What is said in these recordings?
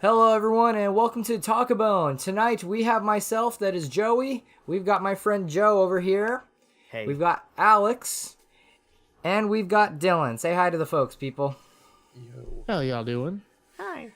Hello, everyone, and welcome to Talk-A-Bone. Tonight we have myself, that is Joey. We've got my friend Joe over here. Hey. We've got Alex, and we've got Dylan. Say hi to the folks, people. How y'all doing? Hi.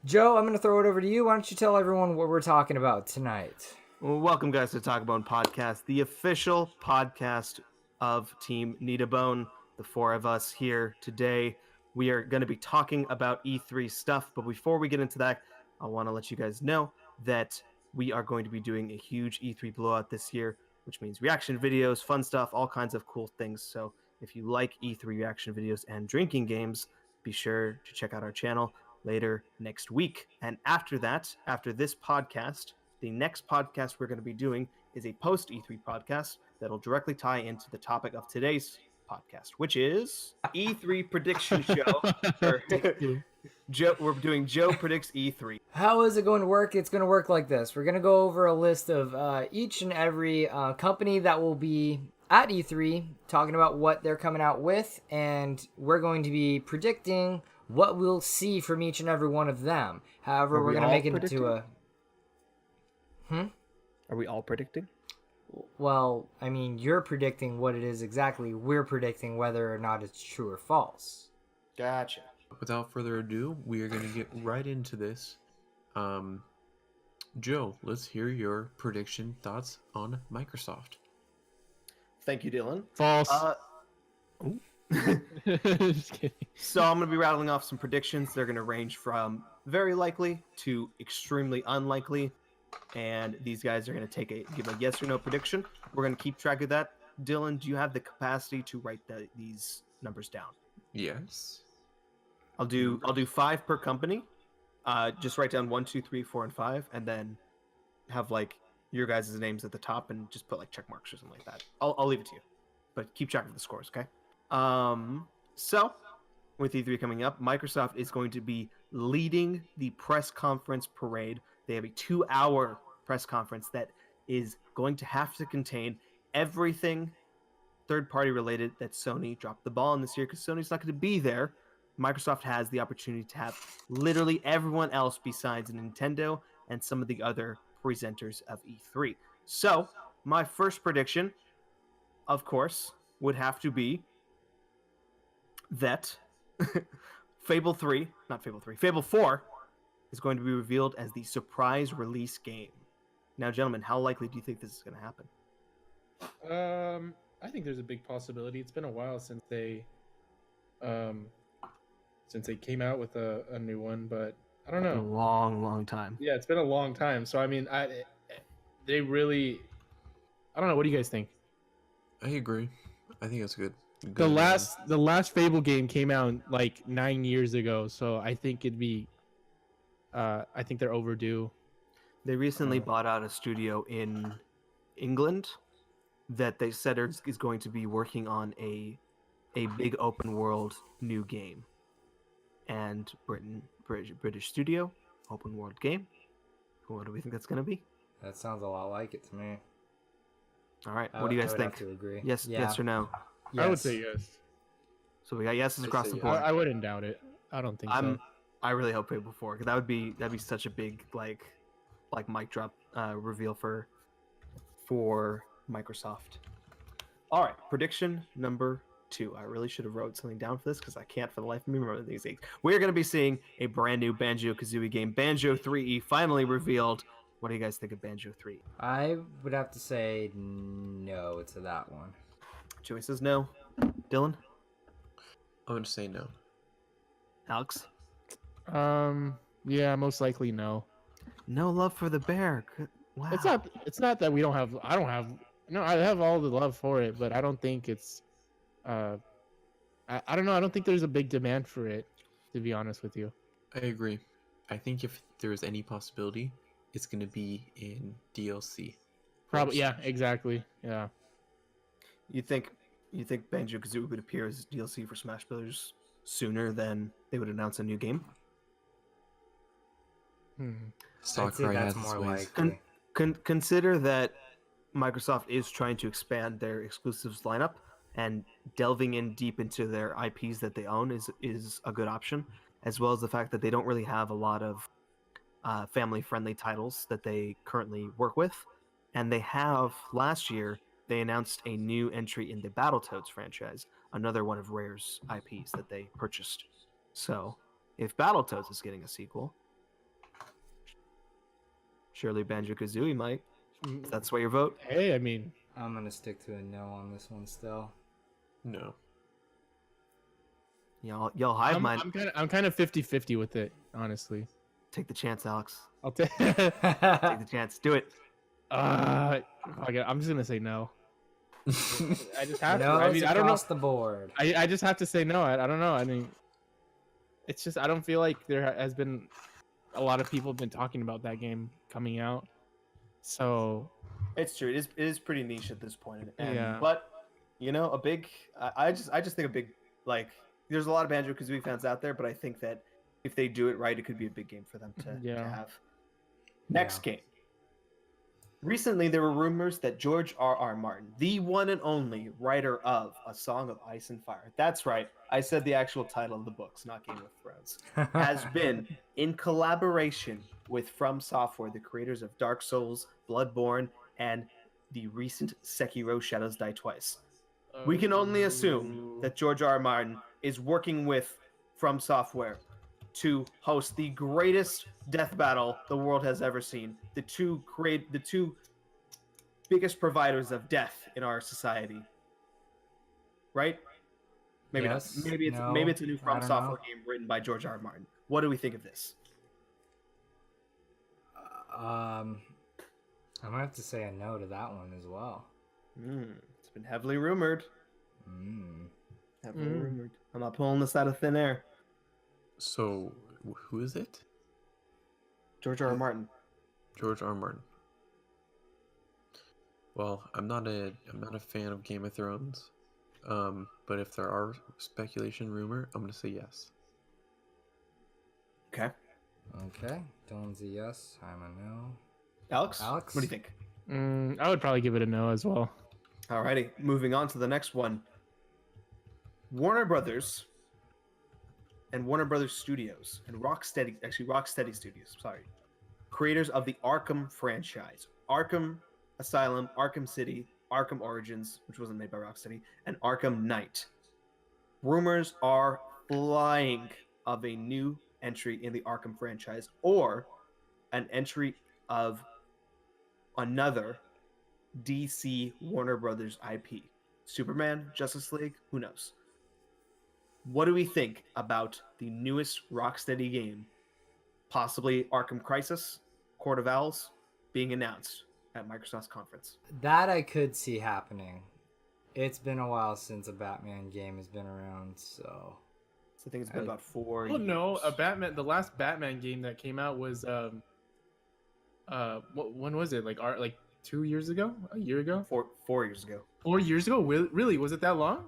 Joe, I'm going to throw it over to you. Why don't you tell everyone what we're talking about tonight? Well, welcome, guys, to Talk Bone Podcast, the official podcast of Team Need a Bone. The four of us here today. We are going to be talking about E3 stuff, but before we get into that, I want to let you guys know that we are going to be doing a huge E3 blowout this year, which means reaction videos, fun stuff, all kinds of cool things. So if you like E3 reaction videos and drinking games, be sure to check out our channel later next week. And after that, after this podcast, the next podcast we're going to be doing is a post E3 podcast that'll directly tie into the topic of today's podcast, which is E3 prediction show. We're doing Joe Predicts E3. How is it going to work? It's going to work like this. We're going to go over a list of each and every company that will be at E3, talking about what they're coming out with, and we're going to be predicting what we'll see from each and every one of them. However, we're going to make it into a... Are we all predicting? Well, I mean, you're predicting what it is exactly. We're predicting whether or not it's true or false. Gotcha. Without further ado, we are going to get right into this. Joe, let's hear your prediction thoughts on Microsoft. Thank you, Dylan. False. Just kidding. So I'm going to be rattling off some predictions. They're going to range from very likely to extremely unlikely. And these guys are going to give a yes or no prediction. We're going to keep track of that. Dylan, do you have the capacity to write these numbers down? Yes. I'll do 5 per company. Just write down 1, 2, 3, 4, and 5, and then have like your guys' names at the top and just put like check marks or something like that. I'll leave it to you, but keep track of the scores, okay? So with E3 coming up, Microsoft is going to be leading the press conference parade. They have a 2-hour press conference that is going to have to contain everything third-party related that Sony dropped the ball on this year, because Sony's not going to be there. Microsoft has the opportunity to have literally everyone else besides Nintendo and some of the other presenters of E3. So, my first prediction, of course, would have to be that Fable 4 is going to be revealed as the surprise release game. Now, gentlemen, how likely do you think this is going to happen? I think there's a big possibility. It's been a while since they came out with a new one, but I don't know. A long time. Yeah, it's been a long time. So I mean, they really, I don't know. What do you guys think? I agree. I think that's good. The last Fable game came out like 9 years ago, so I think it'd be. I think they're overdue. They recently bought out a studio in England that they said is going to be working on a big open world new game. And British studio, open world game. What do we think that's going to be? That sounds a lot like it to me. All right, what do you guys think? I would have to agree. Yes or no? Yes. I would say yes. So we got yeses I'd across say the yes. board. I wouldn't doubt it. I don't think so. I really hope Fable 4, because that'd be such a big like mic drop reveal for Microsoft. All right, prediction number 2. I really should have wrote something down for this, because I can't for the life of me remember these things. We're going to be seeing a brand new Banjo-Kazooie game, Banjo 3E, finally revealed. What do you guys think of Banjo 3? I would have to say no to that one. Joey says no. Dylan? I'm going to say no. Alex? Yeah, most likely no. No love for the bear. Wow. It's not that we don't have. I have all the love for it, but I don't think it's. I don't know. I don't think there's a big demand for it, to be honest with you. I agree. I think if there's any possibility, it's going to be in DLC. Probably. Yeah. Exactly. Yeah. You think Banjo-Kazooie would appear as DLC for Smash Bros. Sooner than they would announce a new game? Sakurai has that's his more ways. likely. Consider that Microsoft is trying to expand their exclusives lineup, and delving in deep into their IPs that they own is a good option. as well as the fact that they don't really have a lot of family-friendly titles that they currently work with. And they have, last year, they announced a new entry in the Battletoads franchise, another one of Rare's IPs that they purchased. So, if Battletoads is getting a sequel, surely Banjo-Kazooie might. If that's why your vote. Hey, I mean, I'm gonna stick to a no on this one still. No. Y'all hive mind. I'm kind of 50-50 with it, honestly. Take the chance, Alex. I'll take. Take the chance. Do it. I'm just gonna say no. I just have to. No, I mean, I don't know. across the board. I just have to say no. I don't know. I mean, it's just I don't feel like there has been a lot of people have been talking about that game coming out. So It's true. It is pretty niche at this point. And, Yeah. But a big. I just think a big like. There's a lot of Banjo-Kazooie fans out there, but I think that if they do it right, it could be a big game for them to have. Next game. Recently, there were rumors that George R.R. Martin, the one and only writer of A Song of Ice and Fire, that's right, I said the actual title of the books, not Game of Thrones, has been in collaboration with From Software, the creators of Dark Souls, Bloodborne, and the recent Sekiro Shadows Die Twice. We can only assume that George R.R. Martin is working with From Software to host the greatest death battle the world has ever seen. The two biggest providers of death in our society. Right? Maybe Yes, not. Maybe it's a new I From don't Software know. game written by George R.R. Martin. What do we think of this? I'm gonna have to say a no to that one as well. It's been heavily rumored. Heavily rumored. I'm not pulling this out of thin air. So, who is it? George R.R. Martin. George R. Martin. Well, I'm not a fan of Game of Thrones. But if there are speculation, rumor, I'm gonna say yes. Okay. Okay, Dylan's a yes. I'm a no. Alex? Alex? What do you think? I would probably give it a no as well. Alrighty, moving on to the next one. Warner Brothers and Warner Brothers Studios and Rocksteady Studios, sorry. Creators of the Arkham franchise. Arkham Asylum, Arkham City, Arkham Origins, which wasn't made by Rocksteady, and Arkham Knight. Rumors are flying of a new entry in the Arkham franchise or an entry of another DC Warner Brothers IP. Superman, Justice League, who knows? What do we think about the newest Rocksteady game, possibly Arkham Crisis, Court of Owls, being announced at Microsoft's conference? That I could see happening. It's been a while since a Batman game has been around, so So I think it's been about 4 Oh years. no, the last Batman game that came out was when was it? Like 2 years ago? A year ago? 4 years ago. 4 years ago? Really? Was it that long?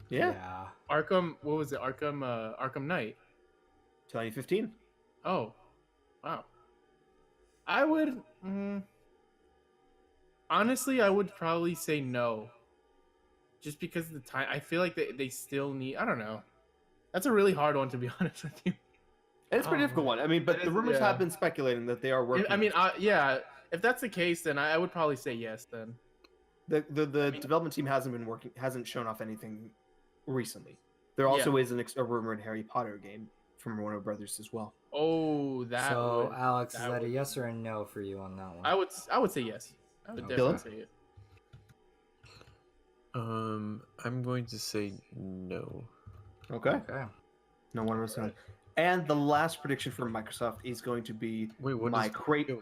Yeah. Arkham, what was it? Arkham Knight. 2015. Oh, wow. I would honestly, I would probably say no. Just because of the time, I feel like they still need. I don't know. That's a really hard one to be honest with you. It's a pretty difficult one. I mean, but It the is, rumors yeah. have been speculating that they are working. I mean, yeah. If that's the case, then I would probably say yes. Then the mean- development team hasn't shown off anything recently. There also is a rumored Harry Potter game from Warner Brothers as well. oh, that. so would, Alex, is that that a would- yes or a no for you on that one? I would say yes. I would Okay. definitely say it. I'm going to say no. Okay. Okay. No one was on. And the last prediction from Microsoft is going to be Wait, what my is crazy.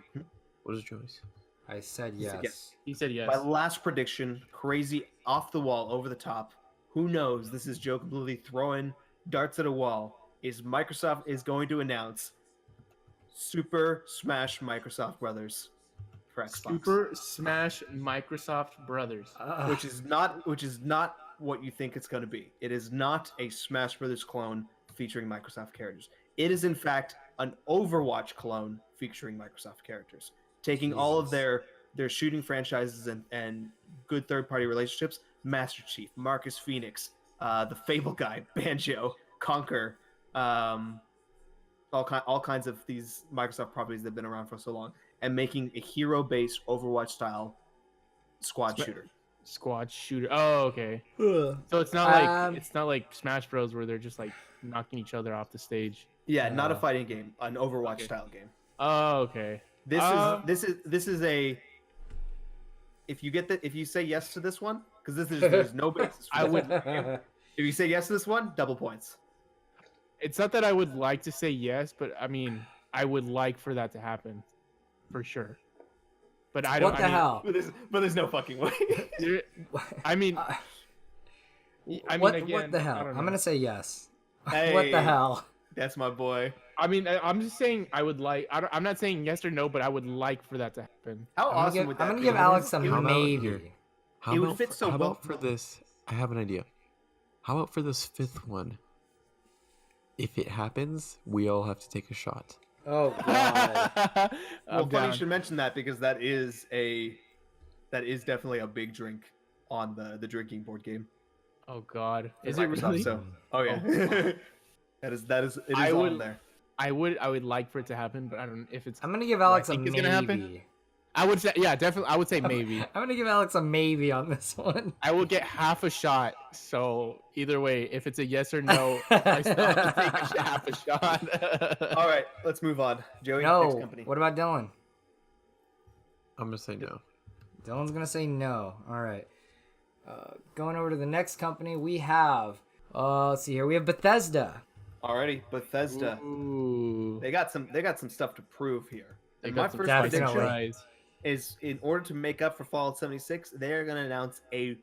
what is Joyce? I said He said yes. yes. He said yes. My last prediction, crazy, off the wall, over the top. Who knows? This is Joe completely throwing darts at a wall. Is Microsoft is going to announce Super Smash Microsoft Brothers for Xbox, Super Smash Microsoft Brothers. which is not what you think it's going to be. It is not a Smash Brothers clone featuring Microsoft characters. It is in fact an Overwatch clone featuring Microsoft characters, taking all of Jesus. their shooting franchises and good third-party relationships. Master Chief, Marcus Phoenix, the Fable guy, Banjo, Conquer, all kinds of these Microsoft properties that've been around for so long, and making a hero-based Overwatch style squad shooter. Squad shooter. Oh, okay. Ugh. So it's not like Um, Smash Bros where they're just like knocking each other off the stage. Yeah, not a Oh. fighting game, an Overwatch Okay. style game. Oh, okay. This Uh, this is a. If you say yes to this one, because there's no basis. For I this would- one. If you say yes to this one, double points. It's not that I would like to say yes, but I mean, I would like for that to happen, for sure. But I don't. What the I mean, hell? But there's no fucking way. there- I mean, Uh, I mean, what again, the I hell? don't I'm know. gonna say yes. What Hey. the hell? That's my boy. I mean, I'm just saying I would like. I'm not saying yes or no, but I would like for that to happen. How I'm gonna awesome give, would I'm that gonna be? give Alex a How about maybe. here? How It would about fit for- so how well. about for this? I have an idea. How about for this fifth one? If it happens, we all have to take a shot. Oh god. Well, I'm funny down. you should mention that because that is definitely a big drink on the drinking board game. Oh God, for is it Microsoft, really? So, oh yeah, that is it is I on would- there. I would like for it to happen, but I don't. If it's, I'm gonna give Alex a think maybe. it's gonna happen? I would say, yeah, definitely. I would say maybe. I'm gonna give Alex a maybe on this one. I will get half a shot. So either way, if it's a yes or no, I still have to take half a shot. All right, let's move on. Joey, next No. company. What about Dylan? I'm gonna say no. Dylan's gonna say no. All right. Going over to the next company, we have. Let's see here. We have Bethesda. Alrighty, Bethesda. Ooh. They got some stuff to prove here. They And got my some first Definitely. prediction surprise. is in order to make up for Fallout 76, they're going to announce a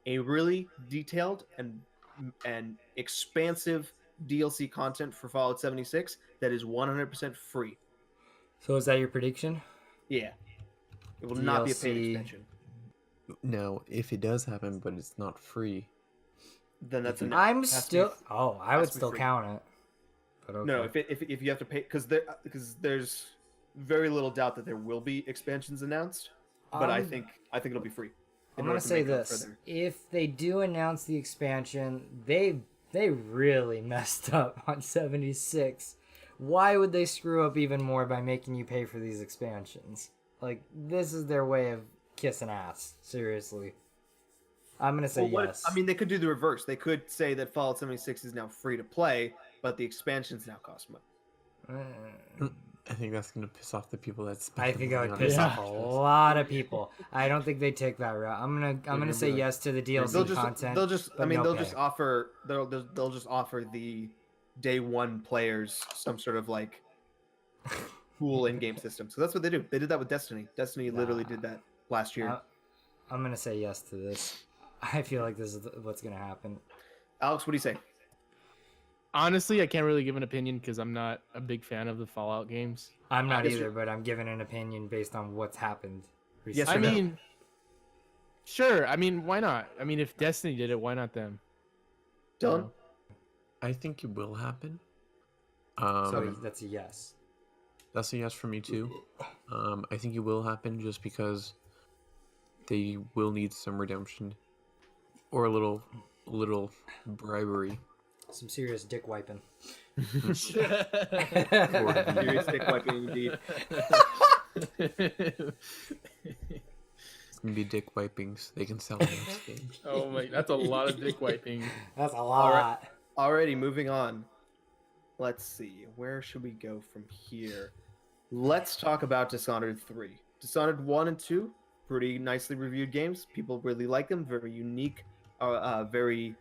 really detailed and expansive DLC content for Fallout 76 that is 100% free. So is that your prediction? Yeah. It will not be a paid DLC. expansion. Now, if it does happen, but it's not free, Then that's a no. I'm Has to be still. f- Oh, I has would to be still free. count it. But okay. No, if you have to pay because there's very little doubt that there will be expansions announced, but I think it'll be free. in I'm order gonna to say make up for this: their- if they do announce the expansion, they really messed up on 76. Why would they screw up even more by making you pay for these expansions? Like, this is their way of kissing ass. Seriously. I'm gonna say Well, what if- yes. I mean, they could do the reverse. They could say that Fallout 76 is now free to play, but the expansions now cost money. I think that's gonna piss off the people that spend. I think the I would money on piss it. off a lot of people. I don't think they take that route. I'm gonna gonna say be like- yes to the They'll DLC just content. they'll just I but mean no they'll pay. just offer they'll just offer the day one players some sort of like cool in-game system. So that's what they do. They did that with Destiny. Destiny literally did that last year. I'm gonna say yes to this. I feel like this is what's gonna happen. Alex, what do you say? Honestly, I can't really give an opinion because I'm not a big fan of the Fallout games. I'm not guess either, you're- but I'm giving an opinion based on what's happened. Yes recently. or I no? mean, sure. I mean, why not? I mean, if Destiny did it, why not them? Dylan? I think it will happen. So that's a yes. That's a yes for me too. I think it will happen just because they will need some redemption or a little bribery. Some serious dick wiping. Serious dick wiping indeed. It's gonna be dick wiping so they can sell the next game. Oh my, that's a lot of dick wiping. That's a lot. Alrighty, moving on. Let's see. Where should we go from here? Let's talk about Dishonored 3. Dishonored 1 and 2, pretty nicely reviewed games. People really like them. Very unique, very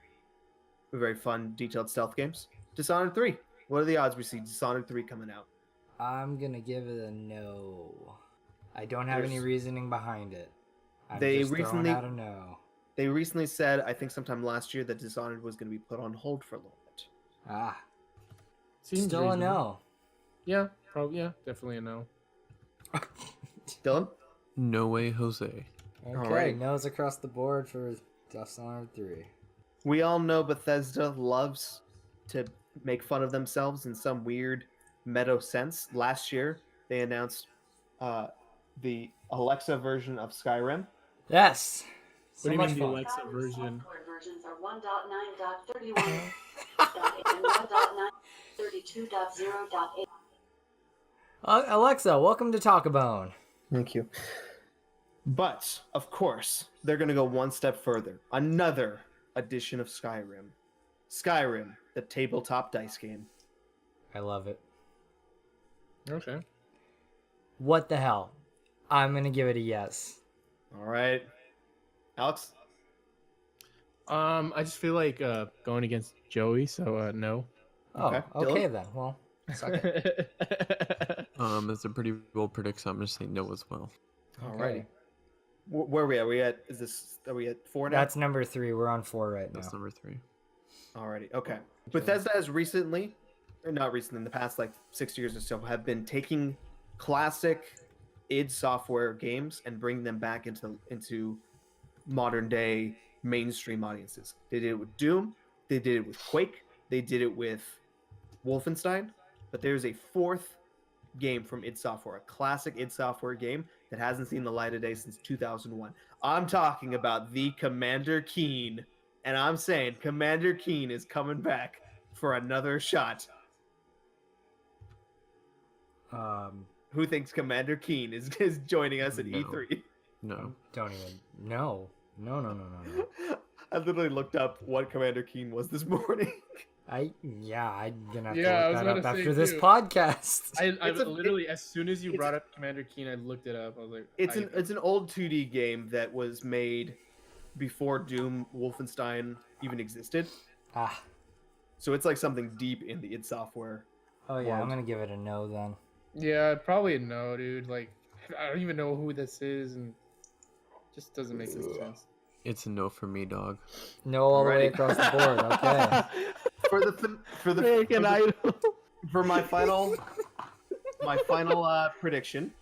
fun, detailed stealth games. Dishonored 3. What are the odds we see Dishonored 3 coming out? I'm gonna give it a no. I don't have any There's- reasoning behind it. I'm They just throwing recently- out a no. They recently said, I think sometime last year, that Dishonored was going to be put on hold for a little bit. Ah, Seems still a reasonable. no. Yeah, probably. Yeah, definitely a no. Dylan? No way, Jose. Okay, Alright. no's across the board for Dishonored 3. We all know Bethesda loves to make fun of themselves in some weird meta sense. Last year, they announced the Alexa version of Skyrim. Yes. So What do you much mean the fun. Alexa version? Software versions are 1.9.31 and 1.9. 32.0.8. Alexa, welcome to Talkabone. Thank you. But of course, they're gonna go one step further. Another edition of Skyrim. Skyrim, the tabletop dice game. I love it. Okay. What the hell? I'm gonna give it a yes. All right, Alex. I just feel like going against Joey, so no. Oh, Okay, okay Dylan? then. Well, suck it. It's a pretty bold prediction. So I'm gonna say no as well. Alrighty. Where are we at? Are we at 4 now? That's number 3. We're on 4 right now. That's number 3. Alrighty. Okay. Bethesda has recently, or not recently, in the past like 6 years or so, have been taking classic id Software games and bringing them back into modern day mainstream audiences. They did it with Doom. They did it with Quake. They did it with Wolfenstein. But there's a 4th game from id Software, a classic id Software game that hasn't seen the light of day since 2001. I'm talking about the Commander Keen, and I'm saying Commander Keen is coming back for another shot. Who thinks Commander Keen is joining us at No. E3? No. Don't even. No. No. I literally looked up what Commander Keen was this morning. I'm gonna have Yeah, I to was look that about up to say after this too. podcast. I It's a- literally, as soon as you it's brought a- up Commander Keen, I looked it up. I was like, It's an old 2D game that was made before Doom Wolfenstein even existed. Ah. So it's like something deep in the id Software. Oh yeah, I'm World. gonna give it a no then. Yeah, probably a no, dude. Like, I don't even know who this is, and just doesn't make sense. It's a no for me, dog. No all the way Alrighty. across the board. Okay. American Idol. For my final prediction.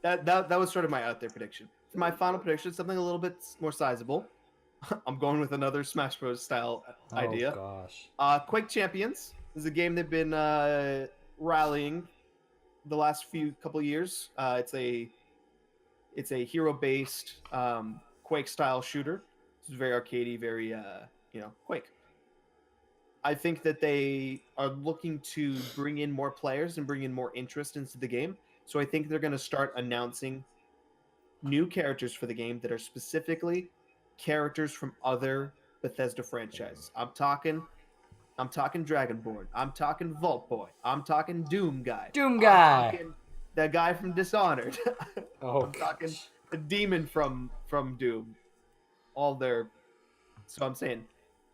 That was sort of my out there prediction. For my final prediction, something a little bit more sizable. I'm going with another Smash Bros. Style idea. Oh gosh. Quake Champions is a game they've been rallying the last couple years. It's a hero based Quake style shooter. It's very arcadey, very Quake. I think that they are looking to bring in more players and bring in more interest into the game. So I think they're going to start announcing new characters for the game that are specifically characters from other Bethesda franchises. I'm talking Dragonborn. I'm talking Vault Boy. I'm talking Doom Guy. Doom I'm Guy. talking that guy from Dishonored. Oh, I'm talking gosh. the demon from Doom. All their. So I'm saying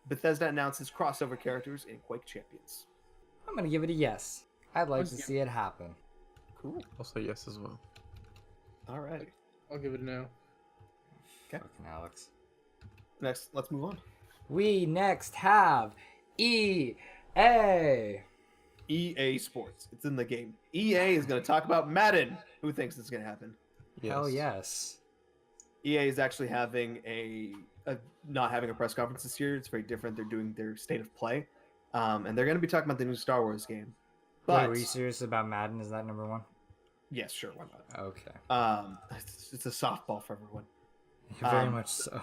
Bethesda announces crossover characters in Quake Champions. I'm gonna give it a yes. I'd like Let's to give- see it happen. Cool. I'll say yes as well. All right. I'll give it a no. Okay. Fucking Alex. Next, let's move on. We next have EA. EA Sports. It's in the game. EA is going to talk about Madden. Who thinks this is going to happen? Yes. Hell yes. EA is actually having not having a press conference this year. It's very different. They're doing their state of play, and they're going to be talking about the new Star Wars game. Wait, But were you serious about Madden? Is that number 1? yes, sure, why not? Okay. It's a softball for everyone. Very Um, much so.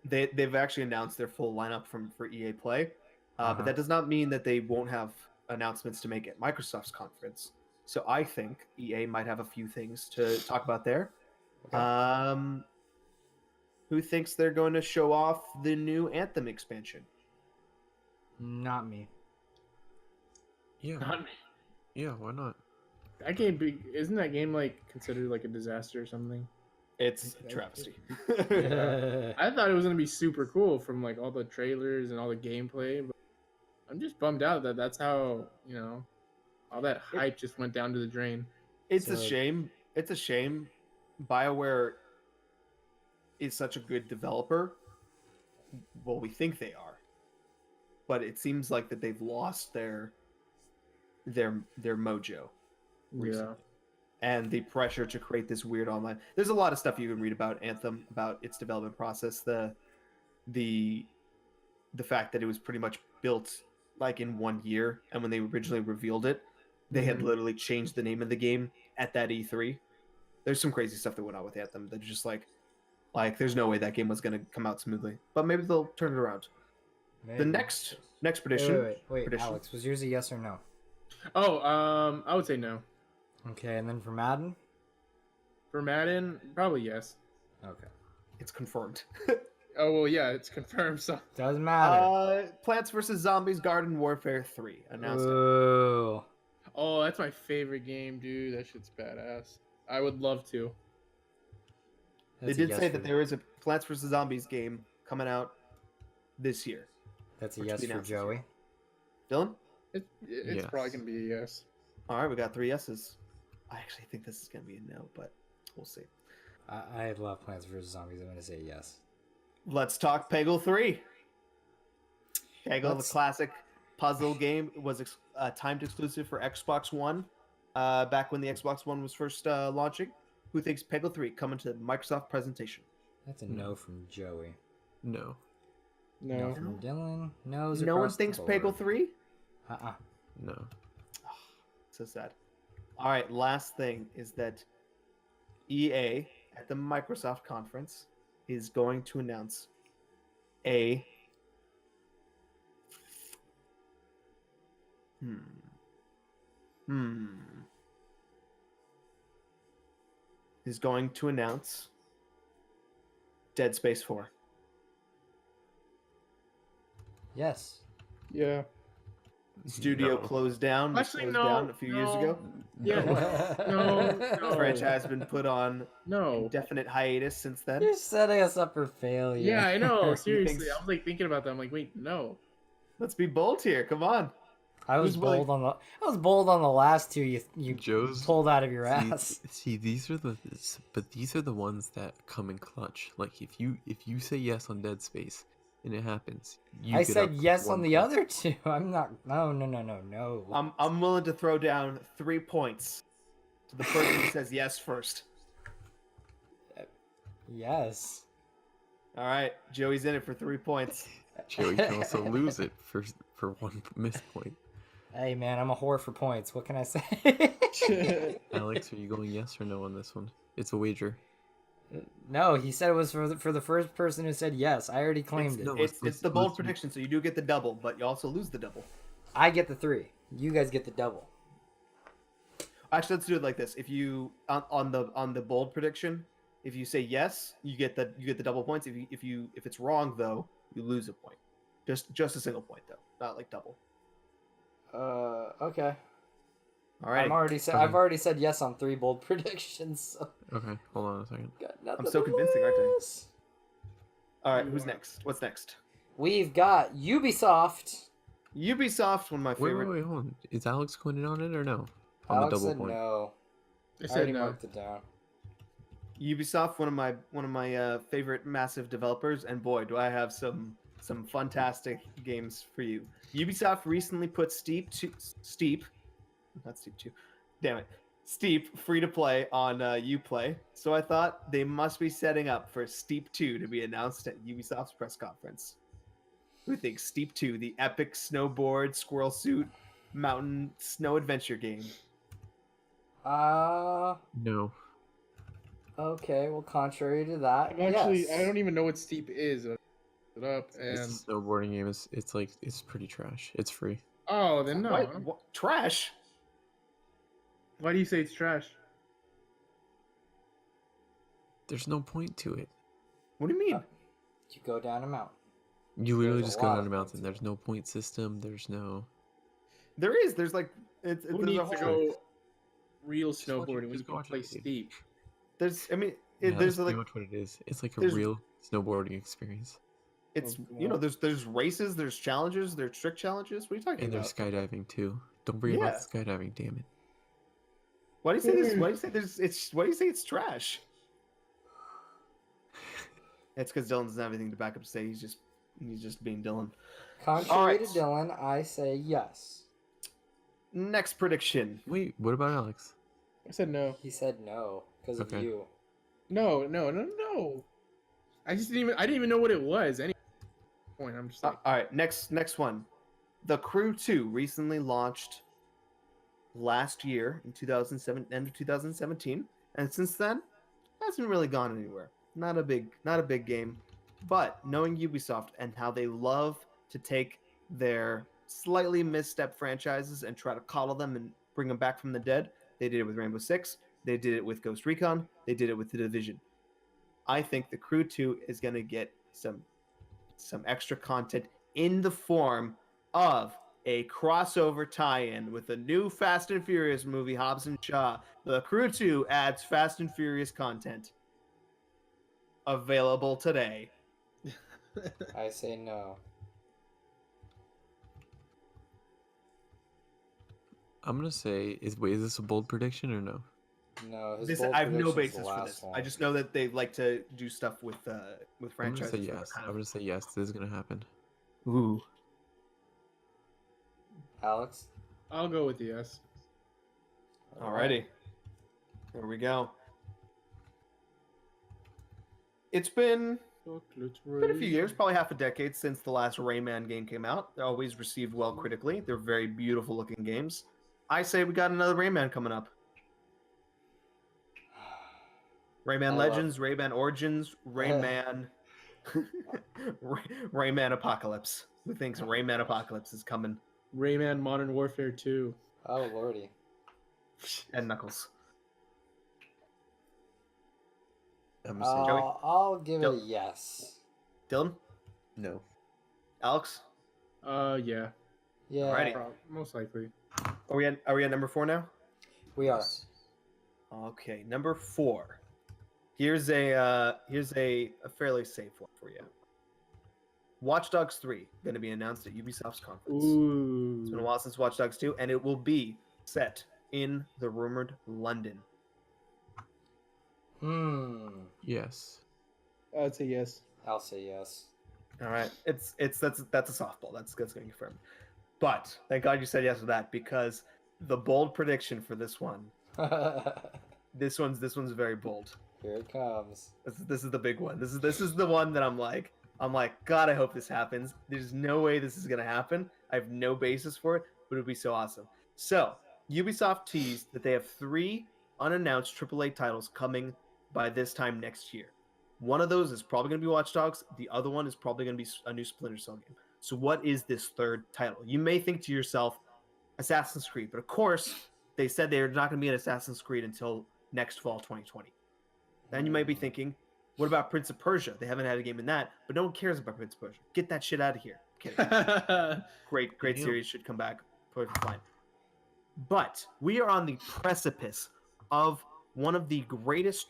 They've actually announced their full lineup for EA Play, Uh-huh. but that does not mean that they won't have announcements to make at Microsoft's conference. So I think EA might have a few things to talk about there. Okay. Who thinks they're going to show off the new Anthem expansion? Not me. Yeah. Not me. Yeah. Why not? That game, isn't that game like considered like a disaster or something? It's a travesty. I thought it was gonna be super cool from like all the trailers and all the gameplay, but I'm just bummed out that that's how all that hype just went down to the drain. It's a So- shame. It's a shame. BioWare is such a good developer. Well, we think they are, but it seems like that they've lost their mojo recently. And the pressure to create this weird online. There's a lot of stuff you can read about Anthem, about its development process, the fact that it was pretty much built like in 1 year, and when they originally revealed it, they had Mhm. literally changed the name of the game at that E3. There's some crazy stuff that went on with Anthem. They're just like there's no way that game was going to come out smoothly, but maybe they'll turn it around. The Maybe. next Wait, prediction. wait, prediction. Alex, was yours a yes or no? Oh, I would say no. Okay, and then for Madden? For Madden, probably yes. Okay. It's confirmed. Oh well, yeah, it's confirmed. So Doesn't matter. Plants vs Zombies Garden Warfare 3 announced. It. Ooh. oh, that's my favorite game, dude. That shit's badass. I would love to. They That's a did yes say for that there is a Plants vs Zombies game coming out this year. That's a which yes we for announced this year. Joey. Dylan? It's Yes. probably gonna be a yes. All right, we got 3 yeses. I actually think this is going to be a no, but we'll see. I love Plants vs Zombies. I'm gonna say yes. Let's talk Peggle 3. Peggle, Let's- the classic puzzle game, was timed exclusive for Xbox One back when the Xbox One was first launching. Who thinks Peggle 3 coming to the Microsoft presentation? That's a No. no from Joey. No. No, No. from Dylan. No's No one across the thinks Peggle board. 3? Uh-uh. No. So sad. All right, last thing is that EA at the Microsoft conference is going to announce a is going to announce Dead Space 4. Yes. Yeah. Studio No. closed down. Actually, closed no, down a few years no. ago. Yeah. No. The No. franchise has been put on No. indefinite hiatus since then. You're setting us up for failure. Yeah, I know. Seriously, thinks- I was like thinking about that. I'm like, wait, no. Let's be bold here. Come on. I was Who's willing- bold on the last two you Joe's pulled out of your ass. See, these are the ones that come in clutch. Like if you say yes on Dead Space and it happens, you I get said up yes 1 on the point. other two. I'm not. No. I'm willing to throw down 3 points to the person who says yes first. Yes. All right, Joey's in it for 3 points. Joey can also lose it for 1 missed point. Hey man, I'm a whore for points. What can I say? Alex, are you going yes or no on this one? It's a wager. No, he said it was for the first person who said yes. I already claimed it. no. It's let's- the bold let's- prediction, so you do get the double, but you also lose the double. I get the 3. You guys get the double. Actually, let's do it like this. If you on the bold prediction, if you say yes, you get the double points. If it's wrong though, you lose a point. Just a single point though, not like double. Okay. All right. I've already said yes on 3 bold predictions. So Okay, hold on a second. got nothing I'm so to convincing, aren't I? lose. All right. Who's next? What's next? We've got Ubisoft. Ubisoft, one of my Wait, favorite. wait, hold on. Is Alex going in on it or no? On Alex the double said point. no. I I said already no. marked it down. Ubisoft, one of my favorite massive developers, and boy, do I have some fantastic games for you. Ubisoft recently put Steep, not Steep 2, damn it, Steep free to play on Uplay. So I thought they must be setting up for Steep 2 to be announced at Ubisoft's press conference. Who thinks Steep 2, the epic snowboard, squirrel suit, mountain snow adventure game? No. Okay, well, contrary to that, I'm actually, yes. I don't even know what Steep is. I looked it up and It's a snowboarding game. It's pretty trash. It's free. oh, then no. What? Trash? Why do you say it's trash? There's no point to it. What do you mean? You go down a mountain. You literally There's a just go lot down a of mountain. points. There's no point system. There's no. There's like it's Who there's a needs whole to go real Just watch it, snowboarding when you just can watch play it, dude. Steep? there's I mean Yeah, there's that's like pretty much what it is. It's like a there's- real snowboarding experience. it's Oh, you know God. there's races, there's challenges, there's trick challenges. What are you talking And about? there's skydiving too. Don't forget about the skydiving, damn it. Why do you say this? Why do you say there's it's why do you say it's trash? It's because Dylan doesn't have anything to back up to say. He's just being Dylan. Contrary to Alright. Dylan, I say yes. Next prediction. Wait, what about Alex? I said no. He said no because of Okay. you. No. I didn't even know what it was. Any point, I'm just like, All right, next one. The Crew 2 recently launched last year in 2007, end of 2017, and since then hasn't really gone anywhere. Not a big game, but knowing Ubisoft and how they love to take their slightly misstep franchises and try to coddle them and bring them back from the dead. They did it with Rainbow Six. They did it with Ghost Recon. They did it with The Division. I think The Crew 2 is going to get some extra content in the form of a crossover tie-in with a new Fast and Furious movie, Hobbs and Shaw. The Crew 2 adds Fast and Furious content. Available today. I say no. I'm gonna say, is this a bold prediction or no? No, his bold I have no prediction's the basis for last this. one. I just know that they like to do stuff with I'm gonna franchises. say that are yes. kind I'm of- gonna say yes. This is gonna happen. Ooh. Alex? I'll go with yes. Alrighty. Here we go. It's been a few years, probably half a decade since the last Rayman game came out. They're always received well critically. They're very beautiful looking games. I say we got another Rayman coming up. Rayman I Legends, Rayman Origins, Rayman Rayman Apocalypse. Who thinks Rayman Apocalypse is coming? Rayman Modern Warfare 2. Oh, lordy. And Knuckles. I'm gonna say Joey. I'll give it a Yep. yes. Dylan? No. Alex? Yeah. Yeah, Alrighty. Most likely. Are we at number 4 now? we are. Okay, number 4. Here's a fairly safe one for you. Watch Dogs 3 going to be announced at Ubisoft's conference. Ooh. It's been a while since Watch Dogs 2, and it will be set in the rumored London. Yes. I'd say yes. I'll say yes. All right, that's a softball. That's going to be confirmed. But thank God you said yes to that, because the bold prediction for this one, this one's very bold. Here it comes. This is the big one. This is the one that I'm like, God, I hope this happens. There's no way this is gonna happen. I have no basis for it, but it would be so awesome. So Ubisoft teased that they have 3 unannounced AAA titles coming by this time next year. One of those is probably gonna be Watch Dogs. The other one is probably gonna be a new Splinter Cell game. So what is this third title? You may think to yourself, Assassin's Creed, but of course they said they're not gonna be an Assassin's Creed until next fall, 2020. Then you might be thinking, what about Prince of Persia? They haven't had a game in that, but no one cares about Prince of Persia. Get that shit out of here. Kidding. Great Yeah. series should come back. Perfect fine. But we are on the precipice of one of the greatest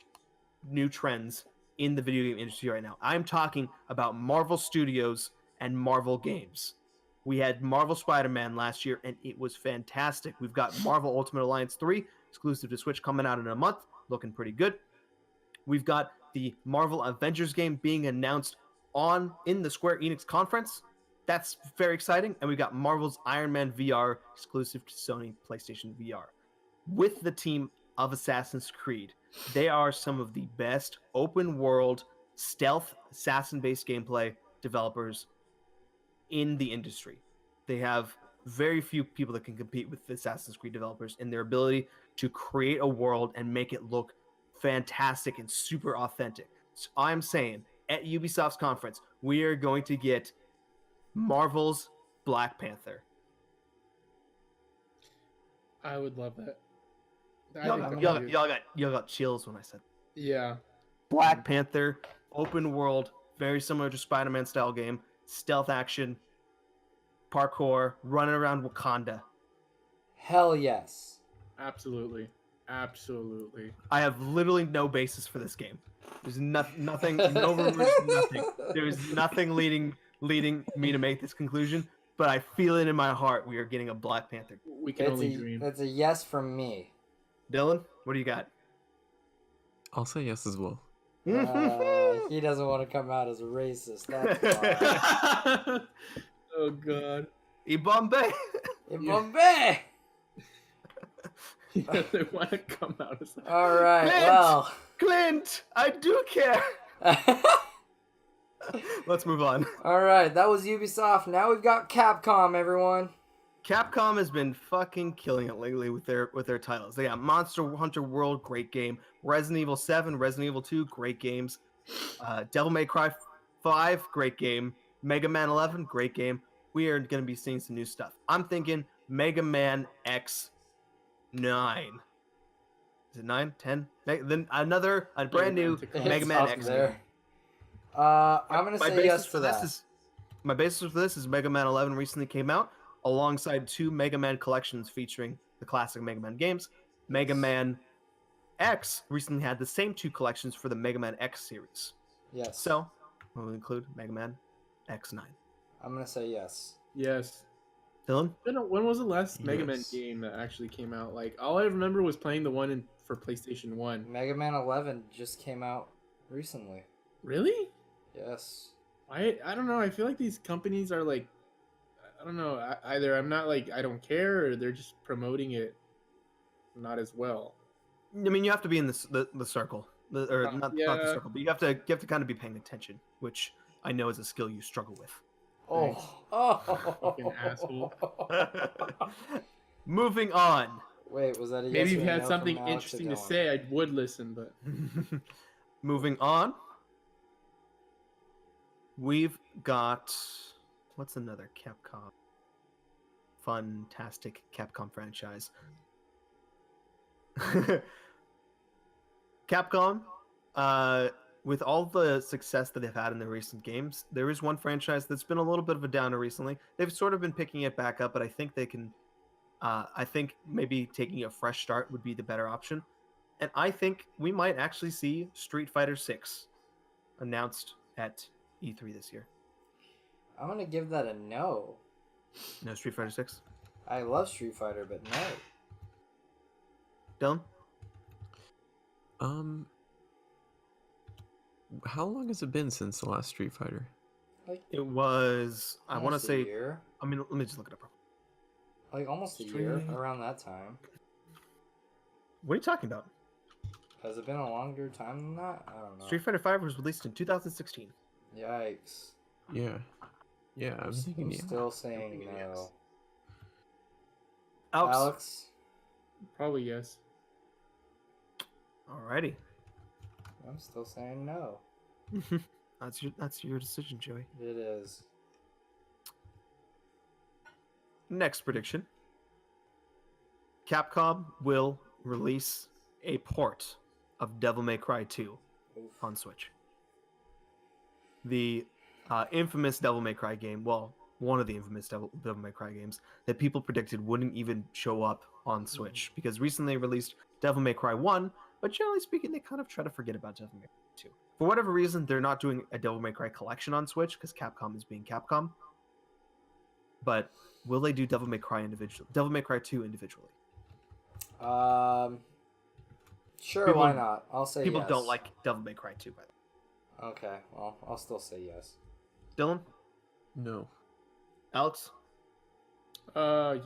new trends in the video game industry right now. I'm talking about Marvel Studios and Marvel games. We had Marvel Spider-Man last year, and it was fantastic. We've got Marvel Ultimate Alliance 3, exclusive to Switch, coming out in a month, looking pretty good. We've got the Marvel Avengers game being announced in the Square Enix conference. That's very exciting. And we've got Marvel's Iron Man VR, exclusive to Sony PlayStation VR. With the team of Assassin's Creed, they are some of the best open world stealth assassin-based gameplay developers in the industry. They have very few people that can compete with the Assassin's Creed developers in their ability to create a world and make it look fantastic and super authentic. So I'm saying at Ubisoft's conference, we are going to get Marvel's Black Panther. I would love that. I Y'all think got, that would be- y'all got chills when I said Yeah. Black Panther, open world, very similar to Spider-Man style game, stealth action, parkour, running around Wakanda. Hell yes. Absolutely. Absolutely. I have literally no basis for this game. There's nothing, no rumors, nothing. There's nothing leading me to make this conclusion, but I feel it in my heart. We are getting a Black Panther. We can only dream. That's a yes from me. Dylan, what do you got? I'll say yes as well. He doesn't want to come out as a racist. That's fine. Oh god. Bombay. In Yeah. Bombay! Yeah, they want to come out as All right, Clint! well. Clint, I do care. Let's move on. All right, that was Ubisoft. Now we've got Capcom, everyone. Capcom has been fucking killing it lately with their titles. They got Monster Hunter World, great game. Resident Evil 7, Resident Evil 2, great games. Devil May Cry 5, great game. Mega Man 11, great game. we are going to be seeing some new stuff. I'm thinking Mega Man X9. Is it 9? 10? Then a brand new Tactical. Mega It's Man up X there. game. I'm gonna say yes for that. My basis for this is Mega Man 11 recently came out alongside 2 Mega Man collections featuring the classic Mega Man games. Mega Man X recently had the same 2 collections for the Mega Man X series. Yes. So, we'll include Mega Man X9. I'm gonna say yes. Yes. Dylan? When was the last Mega Man Yes. game that actually came out? Like, all I remember was playing the one for PlayStation 1. Mega Man 11 just came out recently. Really? Yes. I don't know. I feel like these companies are like, I don't know. Either I'm not like, I don't care, or they're just promoting it not as well. I mean, you have to be in the circle. Not the Yeah. circle, but you have to kind of be paying attention, which I know is a skill you struggle with. Thanks. Oh. Fucking asshole. Moving on. Wait, was that a yes Maybe if or you a had no something from Alex or interesting to Dylan? say, I would listen, but Moving on. We've got what's another Capcom? Fantastic Capcom franchise. Capcom, with all the success that they've had in their recent games, there is one franchise that's been a little bit of a downer recently. They've sort of been picking it back up, but I think they can. I think maybe taking a fresh start would be the better option. And I think we might actually see Street Fighter 6 announced at E3 this year. I'm gonna give that a no. No Street Fighter 6? I love Street Fighter, but no. Dylan? How long has it been since the last Street Fighter? Like It was, I want to almost a say, year. I mean, let me just look it up. Like almost a year Street- around that time. What are you talking about? Has it been a longer time than that? I don't know. Street Fighter 5 was released in 2016. Yikes. Yeah. Yeah, I'm thinking I'm yeah. still saying thinking no. yes. Alex? Alex? probably yes. Alrighty. I'm still saying no. That's your decision, Joey. It is. Next prediction. Capcom will release a port of Devil May Cry 2 Oof. on Switch. The infamous Devil May Cry game, well, one of the infamous Devil May Cry games that people predicted wouldn't even show up on Switch because recently they released Devil May Cry 1, but generally speaking, they kind of try to forget about Devil May Cry 2. For whatever reason, they're not doing a Devil May Cry collection on Switch because Capcom is being Capcom. But will they do Devil May Cry 2 individually? Sure, People- why not? I'll say People yes. don't like Devil May Cry 2, by the way. Okay, well, I'll still say yes. Dylan? No. Alex? Yeah.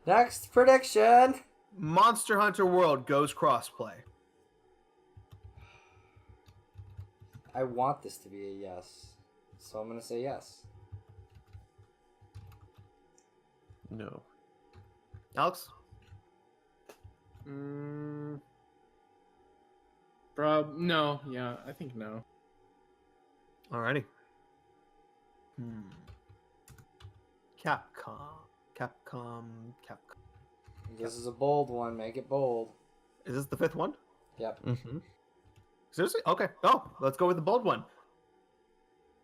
Next prediction. Monster Hunter World goes crossplay. I want this to be a yes, so I'm gonna say yes. No. Alex? No. Yeah, I think no. Alrighty. Capcom. This is a bold one. Make it bold. Is this the 5th one? Yep. Mm-hmm. Seriously? Okay. Oh, let's go with the bold one.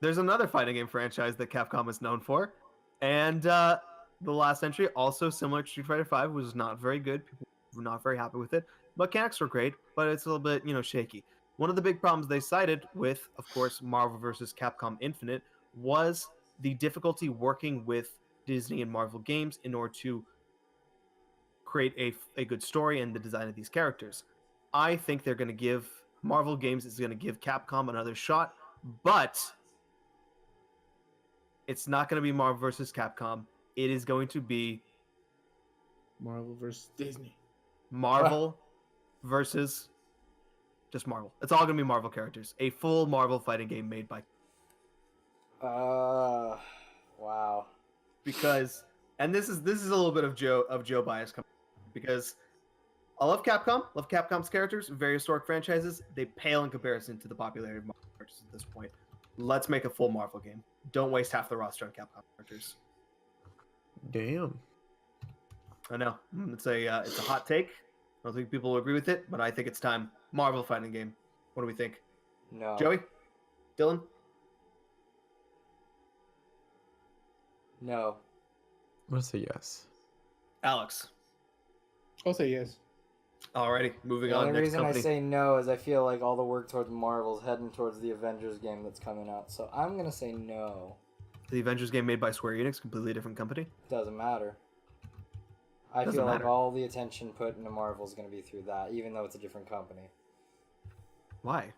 There's another fighting game franchise that Capcom is known for. And the last entry, also similar to Street Fighter V, was not very good. People were not very happy with it. Mechanics were great, but it's a little bit, shaky. One of the big problems they cited with, of course, Marvel vs. Capcom Infinite was the difficulty working with Disney and Marvel games in order to create a good story and the design of these characters. I think they're going to give Marvel Games is going to give Capcom another shot, but it's not going to be Marvel versus Capcom. It is going to be Marvel versus Disney. Marvel versus just Marvel. It's all going to be Marvel characters. A full Marvel fighting game made by Wow. because and this is a little bit of Joe bias coming because I love Capcom, love Capcom's characters, very historic franchises. They pale in comparison to the popularity of Marvel characters at this point. Let's make a full Marvel game. don't waste half the roster on Capcom characters. Damn. I know it's a hot take. I don't think people will agree with it, but I think it's time. Marvel fighting game. What do we think? No. Joey, Dylan. No. I'm gonna say yes. Alex. I'll say yes. Alrighty, moving The on. only Next reason company. I say no is I feel like all the work towards Marvel's heading towards the Avengers game that's coming out. So I'm gonna say no. The Avengers game made by Square Enix, completely different company. Doesn't matter. I Doesn't feel like matter. all the attention put into Marvel is gonna be through that, even though it's a different company. Why?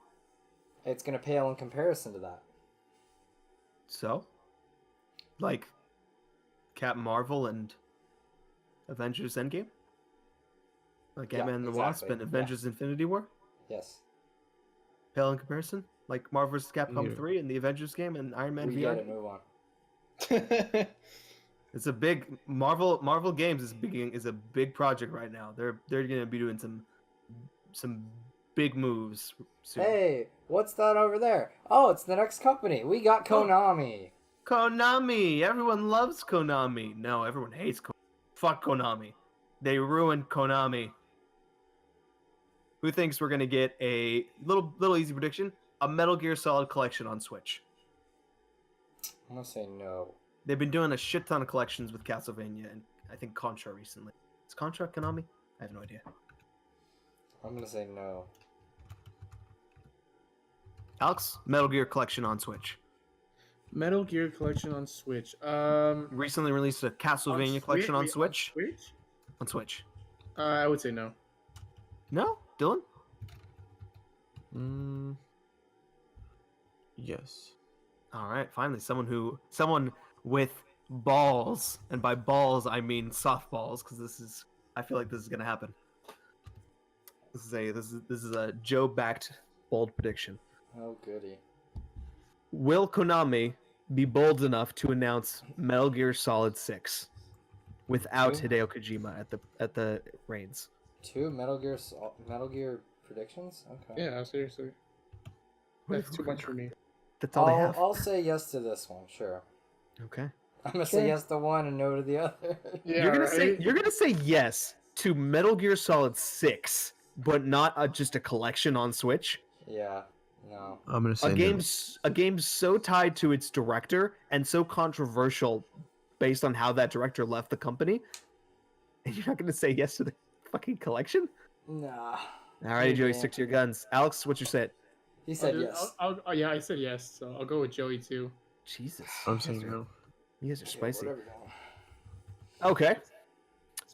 It's gonna pale in comparison to that. So, like, Captain Marvel and Avengers Endgame, like Yeah, Ant-Man and the exactly. Wasp and Yeah. Avengers Infinity War. Yes. Pale in comparison, like Marvel vs. Capcom Yeah. 3 and the Avengers game and Iron Man We VR. get it. Move on. It's a big Marvel Games is a big project right now. They're gonna be doing some big moves soon. Hey, what's that over there? Oh, it's the next company. We got Konami. Konami! Everyone loves Konami. No, everyone hates Konami. Fuck Konami. They ruined Konami. Who thinks we're gonna get a little easy prediction? A Metal Gear Solid collection on Switch. I'm gonna say no. They've been doing a shit ton of collections with Castlevania and I think Contra recently. Is Contra Konami? I have no idea. I'm gonna say no. Alex, Metal Gear collection on Switch. Metal Gear collection on Switch. Recently released a Castlevania collection on Switch. Switch? On Switch. I would say no. No, Dylan. Yes. All right, finally, someone with balls, and by balls I mean softballs, because I feel like this is gonna happen. This is a Joe-backed bold prediction. Oh goody. Will Konami be bold enough to announce Metal Gear Solid 6 without Who? Hideo Kojima at the reins? 2 Metal Gear predictions? Okay. Yeah, seriously. That's too much for me. That's all they have. I'll say yes to this one, sure. Okay. I'm gonna Sure. say yes to one and no to the other. Yeah, You're gonna say yes to Metal Gear Solid 6, but not just a collection on Switch. Yeah, no. I'm gonna say A game so tied to its director and so controversial based on how that director left the company, and you're not gonna say yes to the fucking collection? Nah. Alright, Joey, Yeah. stick to your guns. Alex, what's your set? He said yes. Yeah, I said yes, so I'll go with Joey too. Jesus. I'm saying no. You guys are Yeah, spicy. whatever, man. Okay.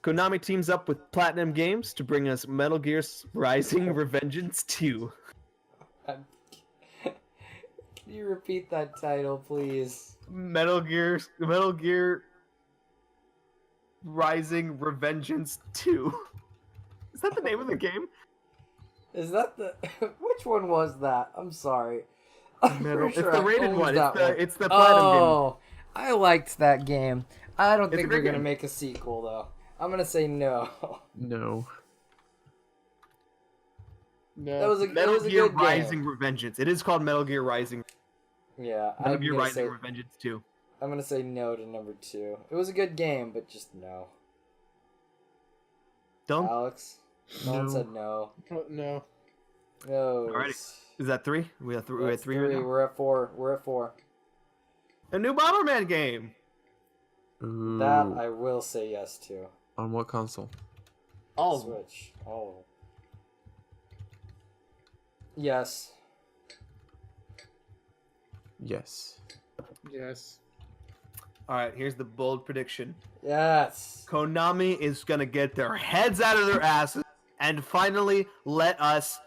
Konami teams up with Platinum Games to bring us Metal Gear Rising Revengeance 2. Can you repeat that title, please? Metal Gear Rising Revengeance 2. Is that the name of the game? Is that the... Which one was that? I'm sorry. I'm Metal... pretty sure it's the I rated owned one. that It's the Platinum Oh, I liked that game. I don't It's a think great they're gonna game. make a sequel, though. I'm gonna say no. No. No. That was a, game. Metal it was a Gear good Rising game. Revengeance. It is called Metal Gear Rising. Yeah, Metal I'm Gear gonna, Rising say, Revengeance 2. I'm gonna say no to number 2. It was a good game, but just no. Done? Alex? No one No. said no. No. No. Alrighty. Is that 3? We have 3. We have That's 3 right now. We're at 4. We're at 4. A new Bomberman game. Ooh. That I will say yes to. On what console? All of them. Switch. All of them. Yes. Yes. Yes. All right, here's the bold prediction. Yes. Konami is gonna get their heads out of their asses and finally let us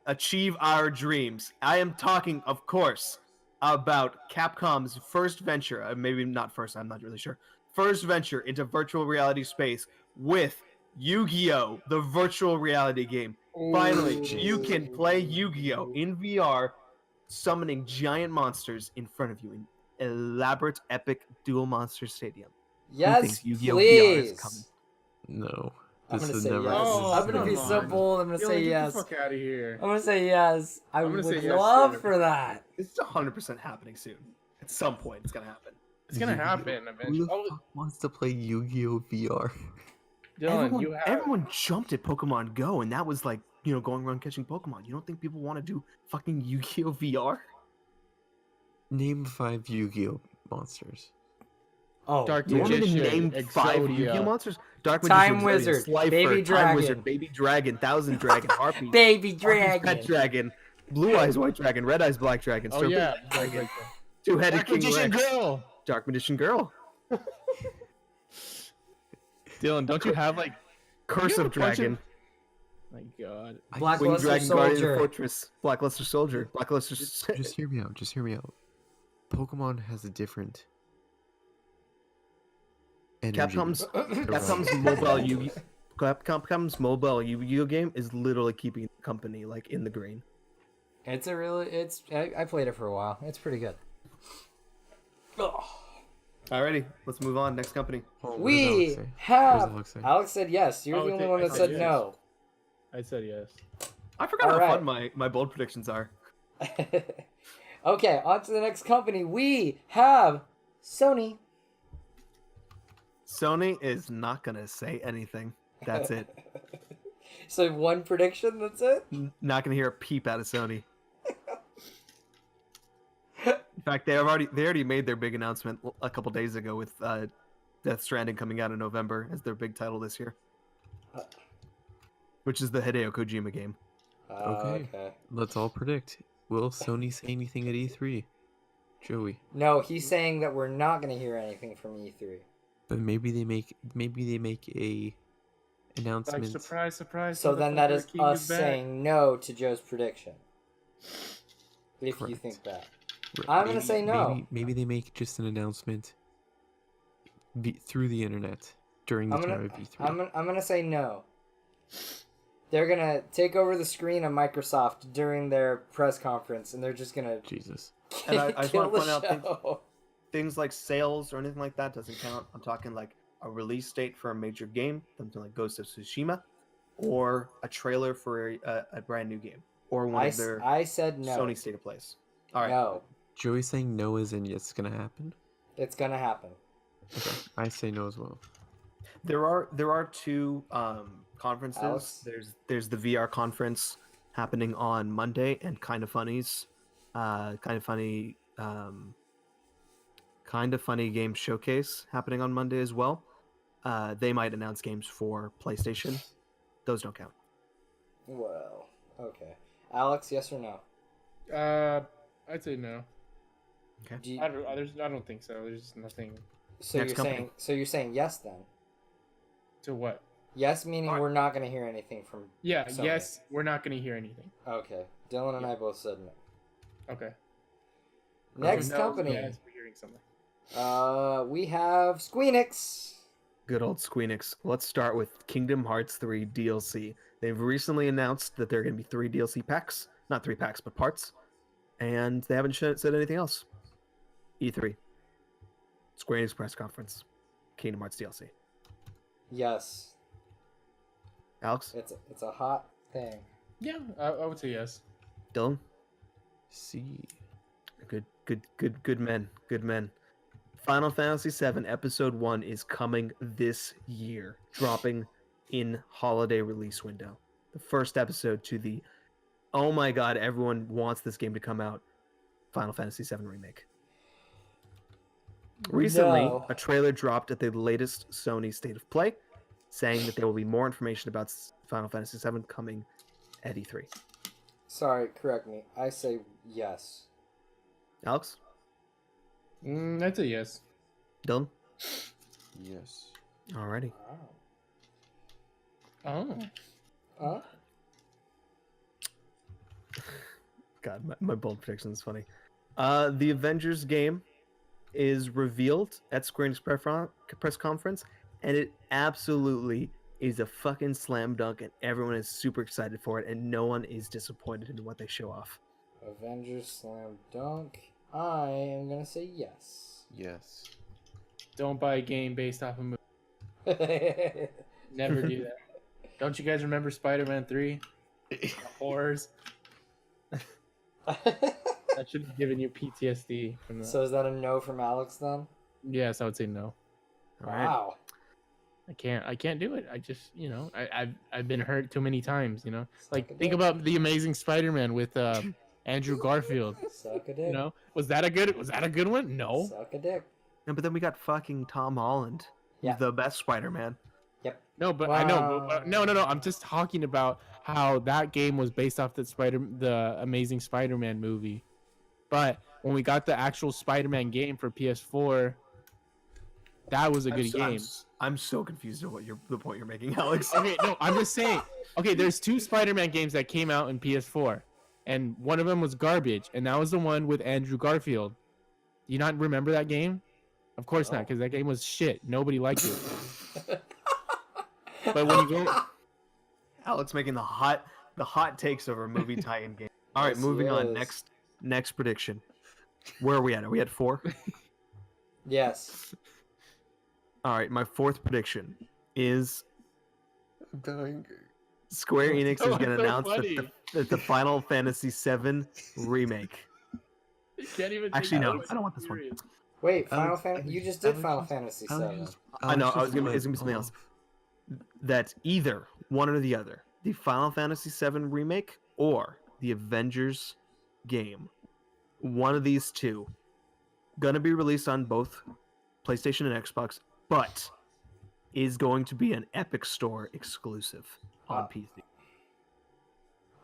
achieve our dreams. I am talking, of course, about Capcom's first venture, maybe not first, I'm not really sure, first venture into virtual reality space with Yu-Gi-Oh! The virtual reality game. Finally, you can play Yu-Gi-Oh! In VR, summoning giant monsters in front of you in elaborate, epic dual monster stadium. Yes, thinks Yu-Gi-Oh! VR is please. coming? No. I'm This gonna is say never. yes. Oh, I'm gonna be come so on. bold. I'm gonna Dylan, say get yes. the fuck out of here. I'm gonna say yes. I I'm would gonna say yes, love too. for that. It's 100% happening soon. At some point, it's gonna happen. It's gonna Yu-Gi-Oh! happen Who eventually. the Oh, fuck wants to play Yu-Gi-Oh VR? Dylan, Everyone jumped at Pokemon Go, and that was like, going around catching Pokemon. You don't think people want to do fucking Yu-Gi-Oh VR? Name 5 Yu-Gi-Oh monsters. Oh, Dark You want me to Magician, name 5 Exodia. Yu-Gi-Oh monsters? Dark Time Magician, Wizard, Slifer, Baby Time Dragon. Wizard, Baby Dragon, Thousand Dragon, Harpy, baby Harpy's dragon. Pet Dragon, Blue Eyes White Dragon, Red Eyes Black Dragon, Oh Serpent yeah, Dragon, Two-Headed Dark King Magician Rex, Girl. Dark Magician Girl, Dylan, don't you have like? Curse You have of a bunch of- Dragon, My God. Black Winged Luster Dragon, Guardian of the Soldier. Fortress, Blackluster Soldier, Blackluster. Just hear me out. Just hear me out. Pokemon has a different energy. Capcom's mobile Capcom's mobile Yu-Gi-Oh game is literally keeping the company like in the green. I played it for a while. It's pretty good. Alrighty, let's move on. Next company. Oh, what does We Alex say? What does have. Alex say? Alex said yes. You're Oh, the only okay, one I that said said yes. no. I said yes. I forgot how Alright. fun my bold predictions are. Okay, on to the next company. We have Sony. Sony is not gonna say anything. That's it. So one prediction. That's it. Not gonna hear a peep out of Sony. In fact, they already made their big announcement a couple days ago with Death Stranding coming out in November as their big title this year, which is the Hideo Kojima game. Okay. Let's all predict. Will Sony say anything at E3? Joey. No, he's saying that we're not going to hear anything from E E3. But maybe they make a Like announcement. surprise, surprise. So then that is King us back. saying no to Joe's prediction. If you Correct. think that. R- I'm gonna say no. Maybe they make just an announcement through the internet during the I'm gonna- time of E3. I'm gonna say no. They're gonna take over the screen of Microsoft during their press conference, and they're just gonna And Jesus. I just kill want to the point out show. things like sales or anything like that doesn't count. I'm talking like a release date for a major game, something like Ghost of Tsushima, or a trailer for a brand new game, or one of their I said no. Sony State of Plays. All right. No, Joey's saying no as in it's gonna happen. it's gonna happen. Okay, I say no as well. There are two conferences. Alex? There's the VR conference happening on Monday, and Kind of Funny's Kind of Funny Game Showcase happening on Monday as well. They might announce games for PlayStation. Those don't count. Well, okay. Alex, yes or no? I'd say no. Do you- I don't think so. There's just nothing. so Next you're company. saying yes then? To what? Yes, meaning Alright. we're not gonna hear anything from. Yeah. Sony. Yes. We're not gonna hear anything. Okay, Dylan and I both said no. Okay. Next No, company. Yes, we're hearing something. We have Squeenix. Good old Squeenix. Let's start with Kingdom Hearts 3 DLC. They've recently announced that there are going to be 3 DLC packs. Not 3 packs, but parts. And they haven't said anything else. E3. Square Enix press conference. Kingdom Hearts DLC. Yes, Alex? it's a hot thing. Yeah, I would say yes. Dylan? See. Good men. Good men. Final Fantasy VII Episode 1 is coming this year, dropping in holiday release window. The first episode to the, oh my god, everyone wants this game to come out, Final Fantasy VII Remake. Recently, No. a trailer dropped at the latest Sony State of Play, saying that there will be more information about Final Fantasy VII coming at E3. Sorry, correct me. I say yes. Alex? I'd say yes. Dylan? Yes. Alrighty. Oh. Huh? God, my bold prediction is funny. The Avengers game is revealed at Square Enix press conference, and it absolutely is a fucking slam dunk, and everyone is super excited for it, and no one is disappointed in what they show off. Avengers Slam Dunk. I am gonna say yes. Yes. Don't buy a game based off a movie. Never do that. Don't you guys remember Spider-Man 3? The horrors. That should have given you PTSD from that. So is that a no from Alex then? Yes, I would say no. All right. Wow. I can't do it. I just, I've been hurt too many times, Suck Like a think dick. about the Amazing Spider-Man with Andrew Garfield. Suck a dick. Was that a good one? No. Suck a dick. No, but then we got fucking Tom Holland, who's Yeah. the best Spider-Man. No, but I know. But, Wow. no. I'm just talking about how that game was based off the Amazing Spider-Man movie. But when we got the actual Spider-Man game for PS4, that was a good game. I'm so confused at the point you're making, Alex. Okay, no, I'm just saying. Okay, there's 2 Spider-Man games that came out in PS4, and one of them was garbage, and that was the one with Andrew Garfield. Do you not remember that game? Of course not, because that game was shit. Nobody liked it. But when you go, Alex making the hot takes over movie tie-in game. All right, Yes, he moving on. is. Next prediction. Where are we at? Are we at 4? Yes. All right, my 4th prediction is I'm dying. Square Enix is Oh, going to so announce funny. that the Final Fantasy VII remake. you can't even. take Actually, no, that I don't want this one. serious. Wait, Final Alex, Fantasy. Alex, You just did Alex Final just- Fantasy Alex 7. just- I know, Alex I was just gonna went be something else. off. That either one or the other, the Final Fantasy VII remake or the Avengers game, one of these two, gonna be released on both PlayStation and Xbox, but is going to be an Epic Store exclusive on PC.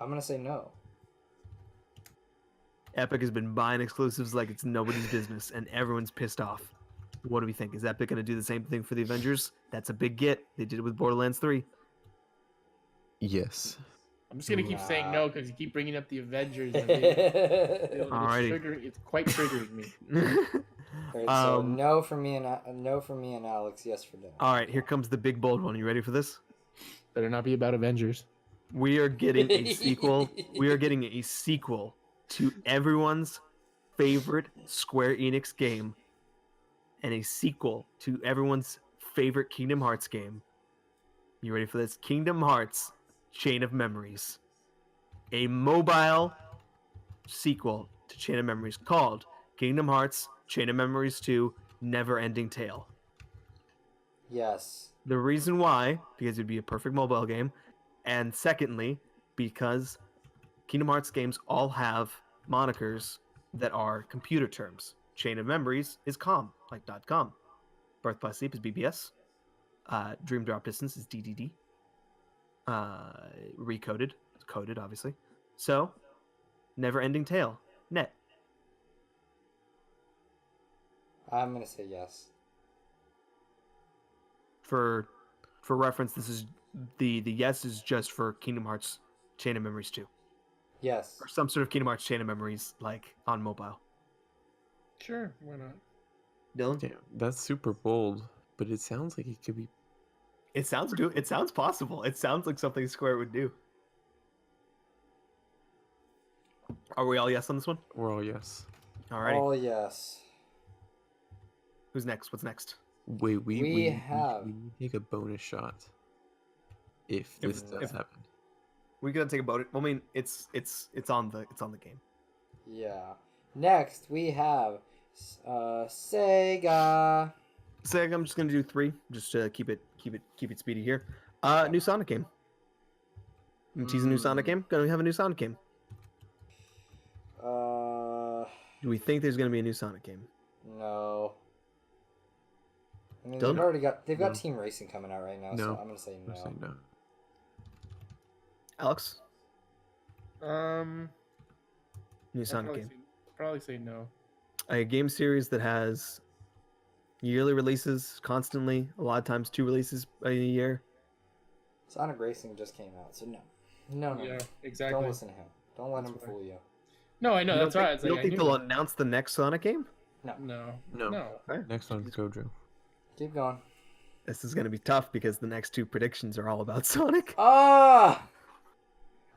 I'm gonna say no. Epic has been buying exclusives like it's nobody's business, and everyone's pissed off. What do we think? Is Epic going to do the same thing for the Avengers? That's a big get. They did it with Borderlands 3. Yes. I'm just gonna keep saying Nah. no because you keep bringing up the Avengers. And it's Alrighty. It's quite triggering me. Alright, so Um, no for me and Alex. Yes for Dan. All right, here comes the big bold one. You ready for this? Better not be about Avengers. We are getting a sequel. We are getting a sequel to everyone's favorite Square Enix game, and a sequel to everyone's favorite Kingdom Hearts game. You ready for this? Kingdom Hearts Chain of Memories. A mobile sequel to Chain of Memories called Kingdom Hearts Chain of Memories 2 Never Ending Tale. Yes. The reason why, because it'd be a perfect mobile game, and secondly, because Kingdom Hearts games all have monikers that are computer terms. Chain of Memories is COM, like .com. Birth by Sleep is BBS. Dream Drop Distance is DDD. Recoded, it's coded, obviously. So, Never Ending Tale, net. I'm gonna say yes. For reference, this is the yes is just for Kingdom Hearts Chain of Memories 2. Yes. Or some sort of Kingdom Hearts Chain of Memories, like on mobile. Sure, why not? Dylan? Damn, that's super bold, but it sounds like it could be. It sounds possible. It sounds like something Square would do. Are we all yes on this one? We're all yes. Alrighty. Oh yes. Who's next? What's next? Wait, We have- we take a bonus shot if this does if- happen. We gotta take a vote. I mean, it's on the game. Yeah. Next we have Sega. So I'm just gonna do 3, just to keep it speedy here. New Sonic game. Tease a new Sonic game. Gonna have a new Sonic game. Do we think there's gonna be a new Sonic game? No. I mean, Dylan? they've got No. Team Racing coming out right now, so No. I'm gonna say I'm no. saying no. Alex, new I'd Sonic game. Probably say no. A game series that has yearly releases constantly. A lot of times 2 releases a year. Sonic Racing just came out, so no. No. Yeah, exactly. Don't listen to him. Don't let That's him why. fool you. No, I know. You That's don't why. think, It's you like, don't think I they'll knew announce the next Sonic game? it. No. No. No. Next one's Gojo. Keep going. This is gonna be tough because the next 2 predictions are all about Sonic. Ah!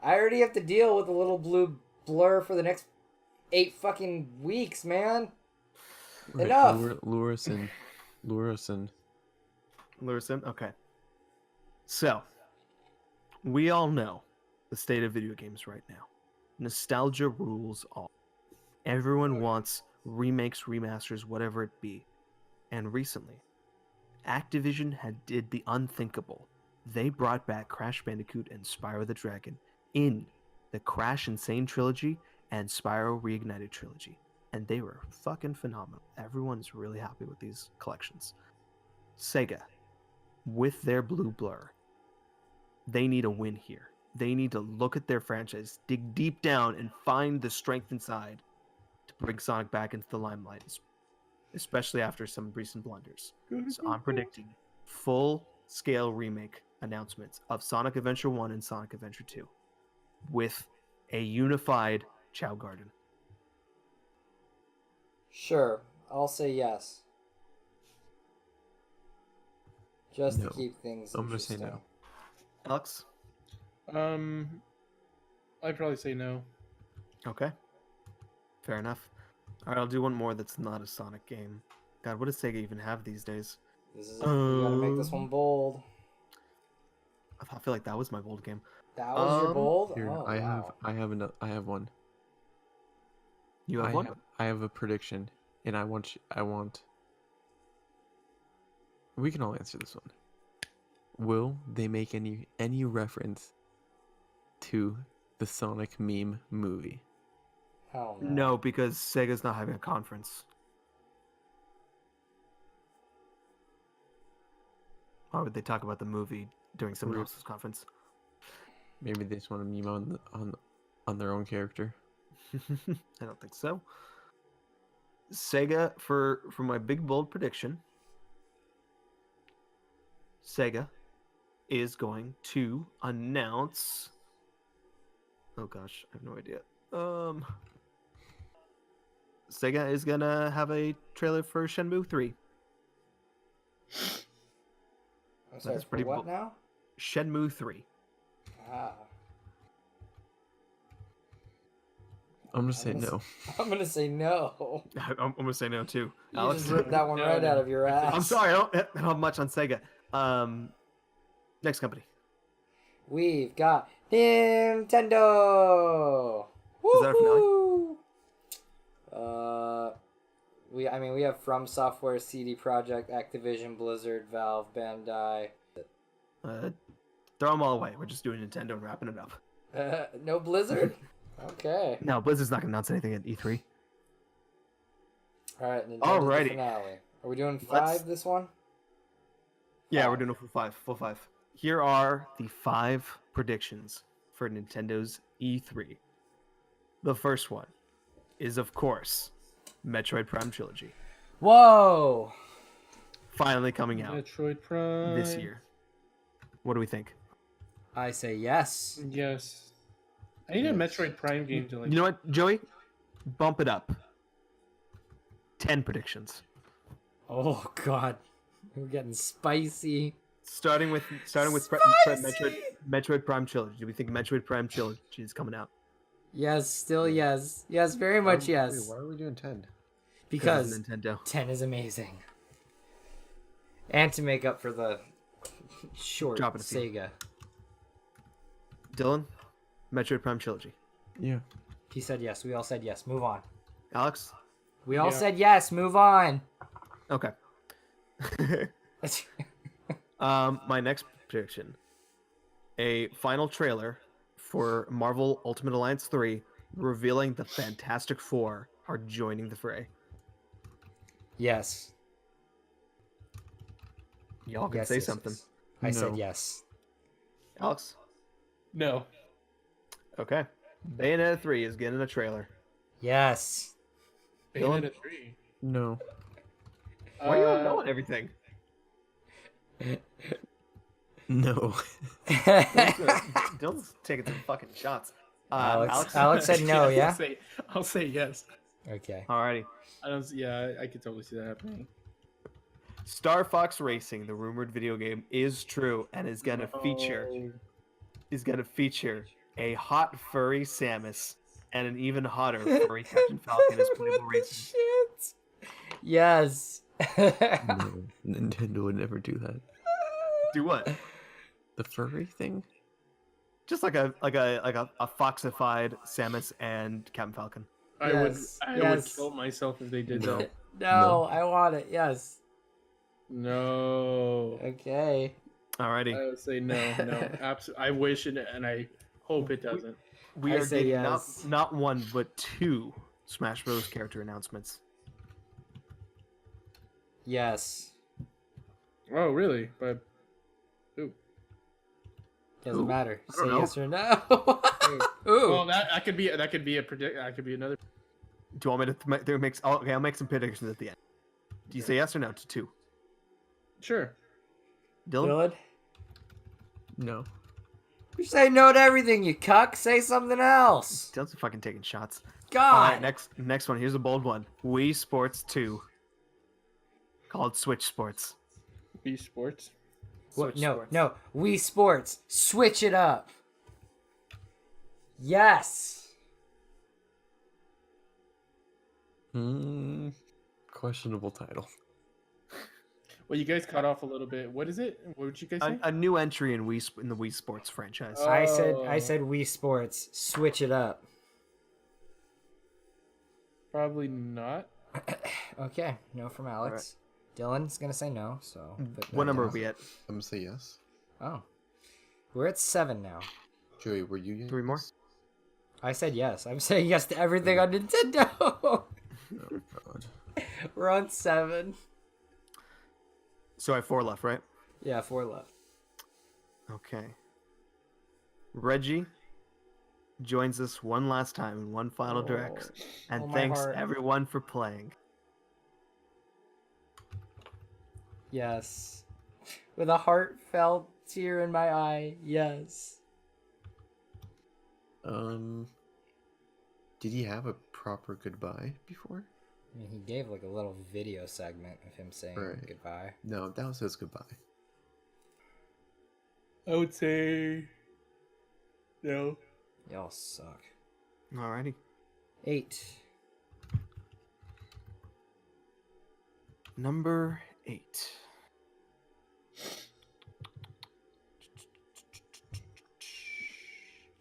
I already have to deal with a little blue blur for the next 8 fucking weeks, man. Right, Enough. Lure us in. Lure us in. Lurison? Okay. So, we all know the state of video games right now. Nostalgia rules all. Everyone wants remakes, remasters, whatever it be. And recently, Activision did the unthinkable. They brought back Crash Bandicoot and Spyro the Dragon in the Crash Insane trilogy and Spyro Reignited trilogy. And they were fucking phenomenal. Everyone's really happy with these collections. Sega, with their Blue Blur, they need a win here. They need to look at their franchise, dig deep down, and find the strength inside to bring Sonic back into the limelight, especially after some recent blunders. So I'm predicting full-scale remake announcements of Sonic Adventure 1 and Sonic Adventure 2 with a unified Chow Garden. Sure, I'll say yes. Just No. to keep things I'm gonna say interesting. no. Alex? I'd probably say no. Okay. Fair enough. Alright, I'll do one more that's not a Sonic game. God, what does Sega even have these days? This is it. You gotta make this one bold. I feel like that was my bold game. That was your bold? Here, Oh, I wow. have one. You have one? I have a prediction, and I want. We can all answer this one. Will they make any reference to the Sonic meme movie? Hell no. No, because Sega's not having a conference. Why would they talk about the movie during someone Rude. else's conference? Maybe they just want to meme on their own character. I don't think so. Sega, for my big bold prediction, Sega is going to announce. Oh gosh, I have no idea. Sega is gonna have a trailer for Shenmue 3. I'm sorry, That's for pretty what bold. now? Shenmue 3. Ah. I'm gonna say I'm gonna no. I'm gonna say no. I'm gonna say no too. You Alex, just ripped that one right out of your ass. I'm sorry, I don't have much on Sega. Next company. We've got Nintendo. Is that our finale? Woohoo! We have From Software, CD Projekt, Activision, Blizzard, Valve, Bandai. Throw them all away. We're just doing Nintendo and wrapping it up. No Blizzard. Okay. No, Blizzard's not gonna announce anything at E3. All right. Nintendo's Alrighty. the finale. Are we doing 5 Let's- this one? Yeah, we're Five. doing a full five. Here are the 5 predictions for Nintendo's E3. The first one is, of course, Metroid Prime Trilogy, Whoa! finally coming out Metroid Prime. this year. What do we think? I say yes. Yes. I need a Metroid Prime game to like. You know what, Joey? Bump it up. 10 predictions. Oh God, we're getting spicy. Starting with Metroid Prime Trilogy. Do we think Metroid Prime Trilogy is coming out? Yes, still yes. Yes, very much yes. Why are we doing 10? Because it's Nintendo. 10 is amazing. And to make up for the short Drop it a few. Sega. Dylan, Metroid Prime Trilogy. Yeah. He said yes. We all said yes. Move on. Alex? We all Yeah. said yes. Move on. Okay. My next prediction. A final trailer for Marvel Ultimate Alliance 3 revealing the Fantastic Four are joining the fray. Yes. Y'all can Yes, say yes, something. yes. I said No. yes. Alex? No. Okay. Bayonetta 3 is getting a trailer. Yes. Dylan? Bayonetta 3. No. Why are you all knowing everything? No. Dylan's taking some fucking shots. Alex said no, yeah? I'll say yes. Okay. Alrighty. I don't. Yeah, I could totally see that happening. Star Fox Racing, the rumored video game, is true and is gonna feature a hot furry Samus and an even hotter furry Captain Falcon as playable racing. Shit. Yes. No. Nintendo would never do that. Do what? The furry thing? Just like a foxified Samus and Captain Falcon. Yes, I would yes. kill myself if they did No. that. No, I want it. Yes. No. Okay. Alrighty. I would say no, no. Absolutely. I wish it, and I hope it doesn't. We I are say getting yes. not one but two Smash Bros. Character announcements. Yes. Oh, really? But Doesn't Who? matter. I Say don't know. yes or no. Ooh. well, that could be a predict. That could be another. Do you want me to make? Okay, I'll make some predictions at the end. Do you say yes or no to two? Sure. Dylan? Dylan? No. You say no to everything, you cuck. Say something else. Dylan's fucking taking shots. God. All right, next one. Here's a bold one. Wii Sports 2, called Switch Sports. Wii Sports. What? Switch No, Sports. no. Wii Sports. Switch it up. Yes. Questionable title. Well, you guys cut off a little bit. What is it? What would you guys say? A new entry in the Wii Sports franchise. I Oh. said Wii Sports. Switch it up. Probably not. Okay, no from Alex. Dylan's gonna say no. So. but no What number are Dylan. we at? I'm gonna say yes. Oh, we're at 7 now. Joey, were you? Three more? I said yes. I'm saying yes to everything on Nintendo. Oh God. We're on 7. So I have 4 left, right? Yeah, 4 left. Okay. Reggie joins us one last time in one final direct, and Oh, my thanks heart. everyone for playing. Yes. With a heartfelt tear in my eye. Yes. Did he have a proper goodbye before? I mean, he gave like a little video segment of him saying Right. goodbye. No, that was his goodbye. I would say no. Y'all suck. Alrighty. 8. Number 8.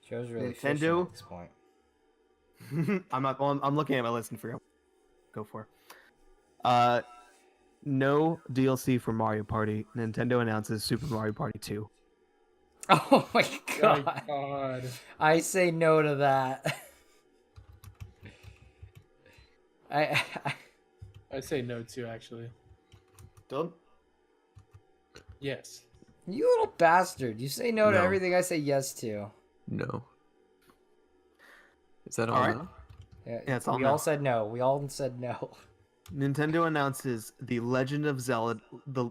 Joe's really Nintendo? fishing at this point. I'm not. Well, I'm looking at my list and figure out. Go for. No DLC for Mario Party. Nintendo announces Super Mario Party 2. Oh my My god. God. I say no to that. I I say no too. Actually. Dylan? Yes. you little bastard. You say no to No. everything I say yes to. No. Is that all? All right. now? Yeah, it's all we no. all said no. We all said no. Nintendo announces the Legend of Zelda, the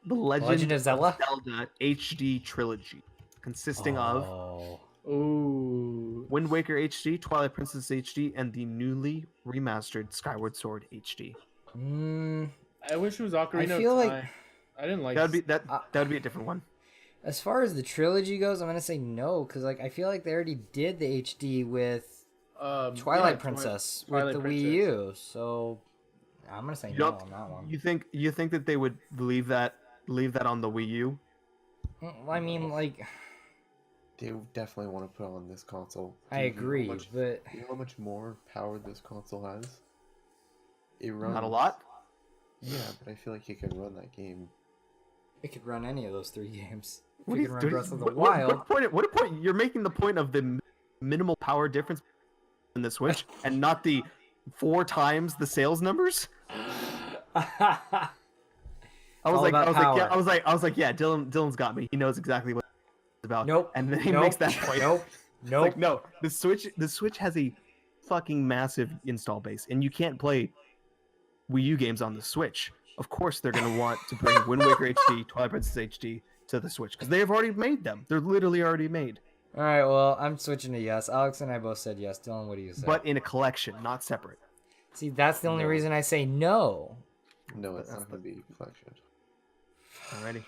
Legend, Legend of Zelda? Zelda HD trilogy, consisting of Oh. Ooh. Wind Waker HD, Twilight Princess HD, and the newly remastered Skyward Sword HD. I wish it was Ocarina I feel of like- Time. I didn't like. That Uh, would be a different one. As far as the trilogy goes, I'm gonna say no because like I feel like they already did the HD with Twilight yeah, Princess Twilight with the Princess. Wii U, so I'm gonna say You no don't- on that one. You think that they would leave that on the Wii U? I mean, like They definitely want to put on this console. I Do you know how agree, much- but You know how much more power this console has? It runs. Not a lot. Yeah, but I feel like you can run that game. it could run any of those 3 games. If What you are can run doing? Breath of the What Wild. point? You're making the point of the minimal power difference in the Switch, and not the 4 times the sales numbers. I was All like, about yeah, power. I was like, yeah. Dylan's got me. He knows exactly what it's about. Nope. And then he nope. makes that point. Nope. It's Nope. like, no, the Switch has a fucking massive install base, and you can't play Wii U games on the Switch. Of course, they're gonna want to bring Wind Waker HD, Twilight Princess HD to the Switch because they have already made them. They're literally already made, All right. Well, I'm switching to yes. Alex and I both said yes. Dylan, what do you say? but in a collection, not separate. See, that's the only No. reason I say no. No, it's That's not going to be a collection. Alrighty. All right,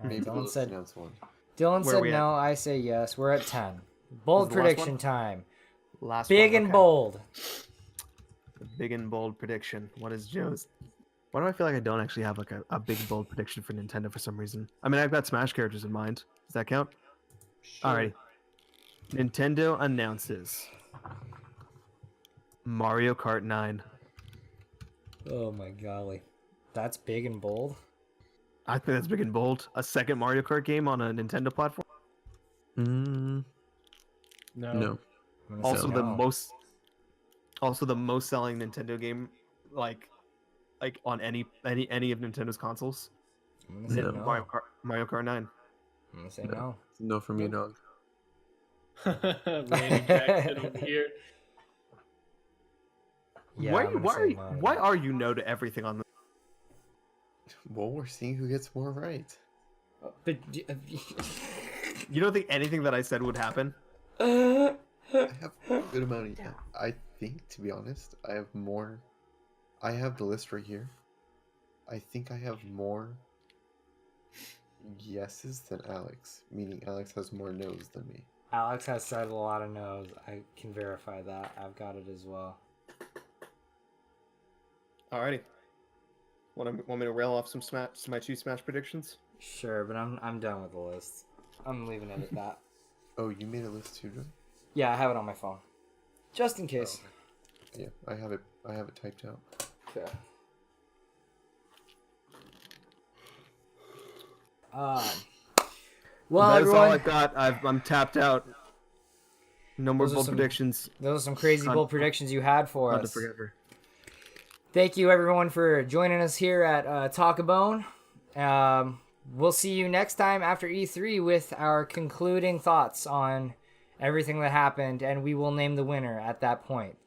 Maybe Dylan let's said announce one. Dylan Where said we at? no. I say yes. We're at 10. Bold This is the last prediction one? time. Last Big one, and okay. bold. The big and bold prediction. What is Joe's? Why do I feel like I don't actually have like a big bold prediction for Nintendo for some reason? I mean, I've got Smash characters in mind. Does that count? Sure. Alrighty. Nintendo announces Mario Kart 9. Oh my golly, that's big and bold. I think that's big and bold. A second Mario Kart game on a Nintendo platform. Mm, No. no. I'm gonna say Also, the no. most selling Nintendo game, like on any of Nintendo's consoles. I'm gonna say No. no. Mario Kart 9. I'm gonna say No. no. No for me, dog. Randy Jackson over here. Yeah, why I'm gonna why say are you, no. why are you no to everything on the? Well, we're seeing who gets more right. But You don't think anything that I said would happen? I have a good amount of. I think, to be honest, I have more. I have the list right here. I think I have more yeses than Alex, meaning Alex has more no's than me. Alex has said a lot of no's. I can verify that. I've got it as well. Alrighty. Want me to rail off some my 2 Smash predictions? Sure, but I'm done with the list. I'm leaving it at that. Oh, you made a list too, Joy? Yeah, I have it on my phone, just in case. Yeah, I have it. I have it typed out. Okay. Well, That is all everyone, I've got. I'm tapped out. No more Those are bold some- predictions. those are some crazy Time- bold predictions you had for Time to us. forget her. Thank you, everyone, for joining us here at Talk a Bone. We'll see you next time after E3 with our concluding thoughts on everything that happened, and we will name the winner at that point.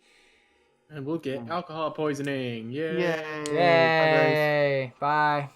And we'll get alcohol poisoning. Yay. Yay! Yay! Bye.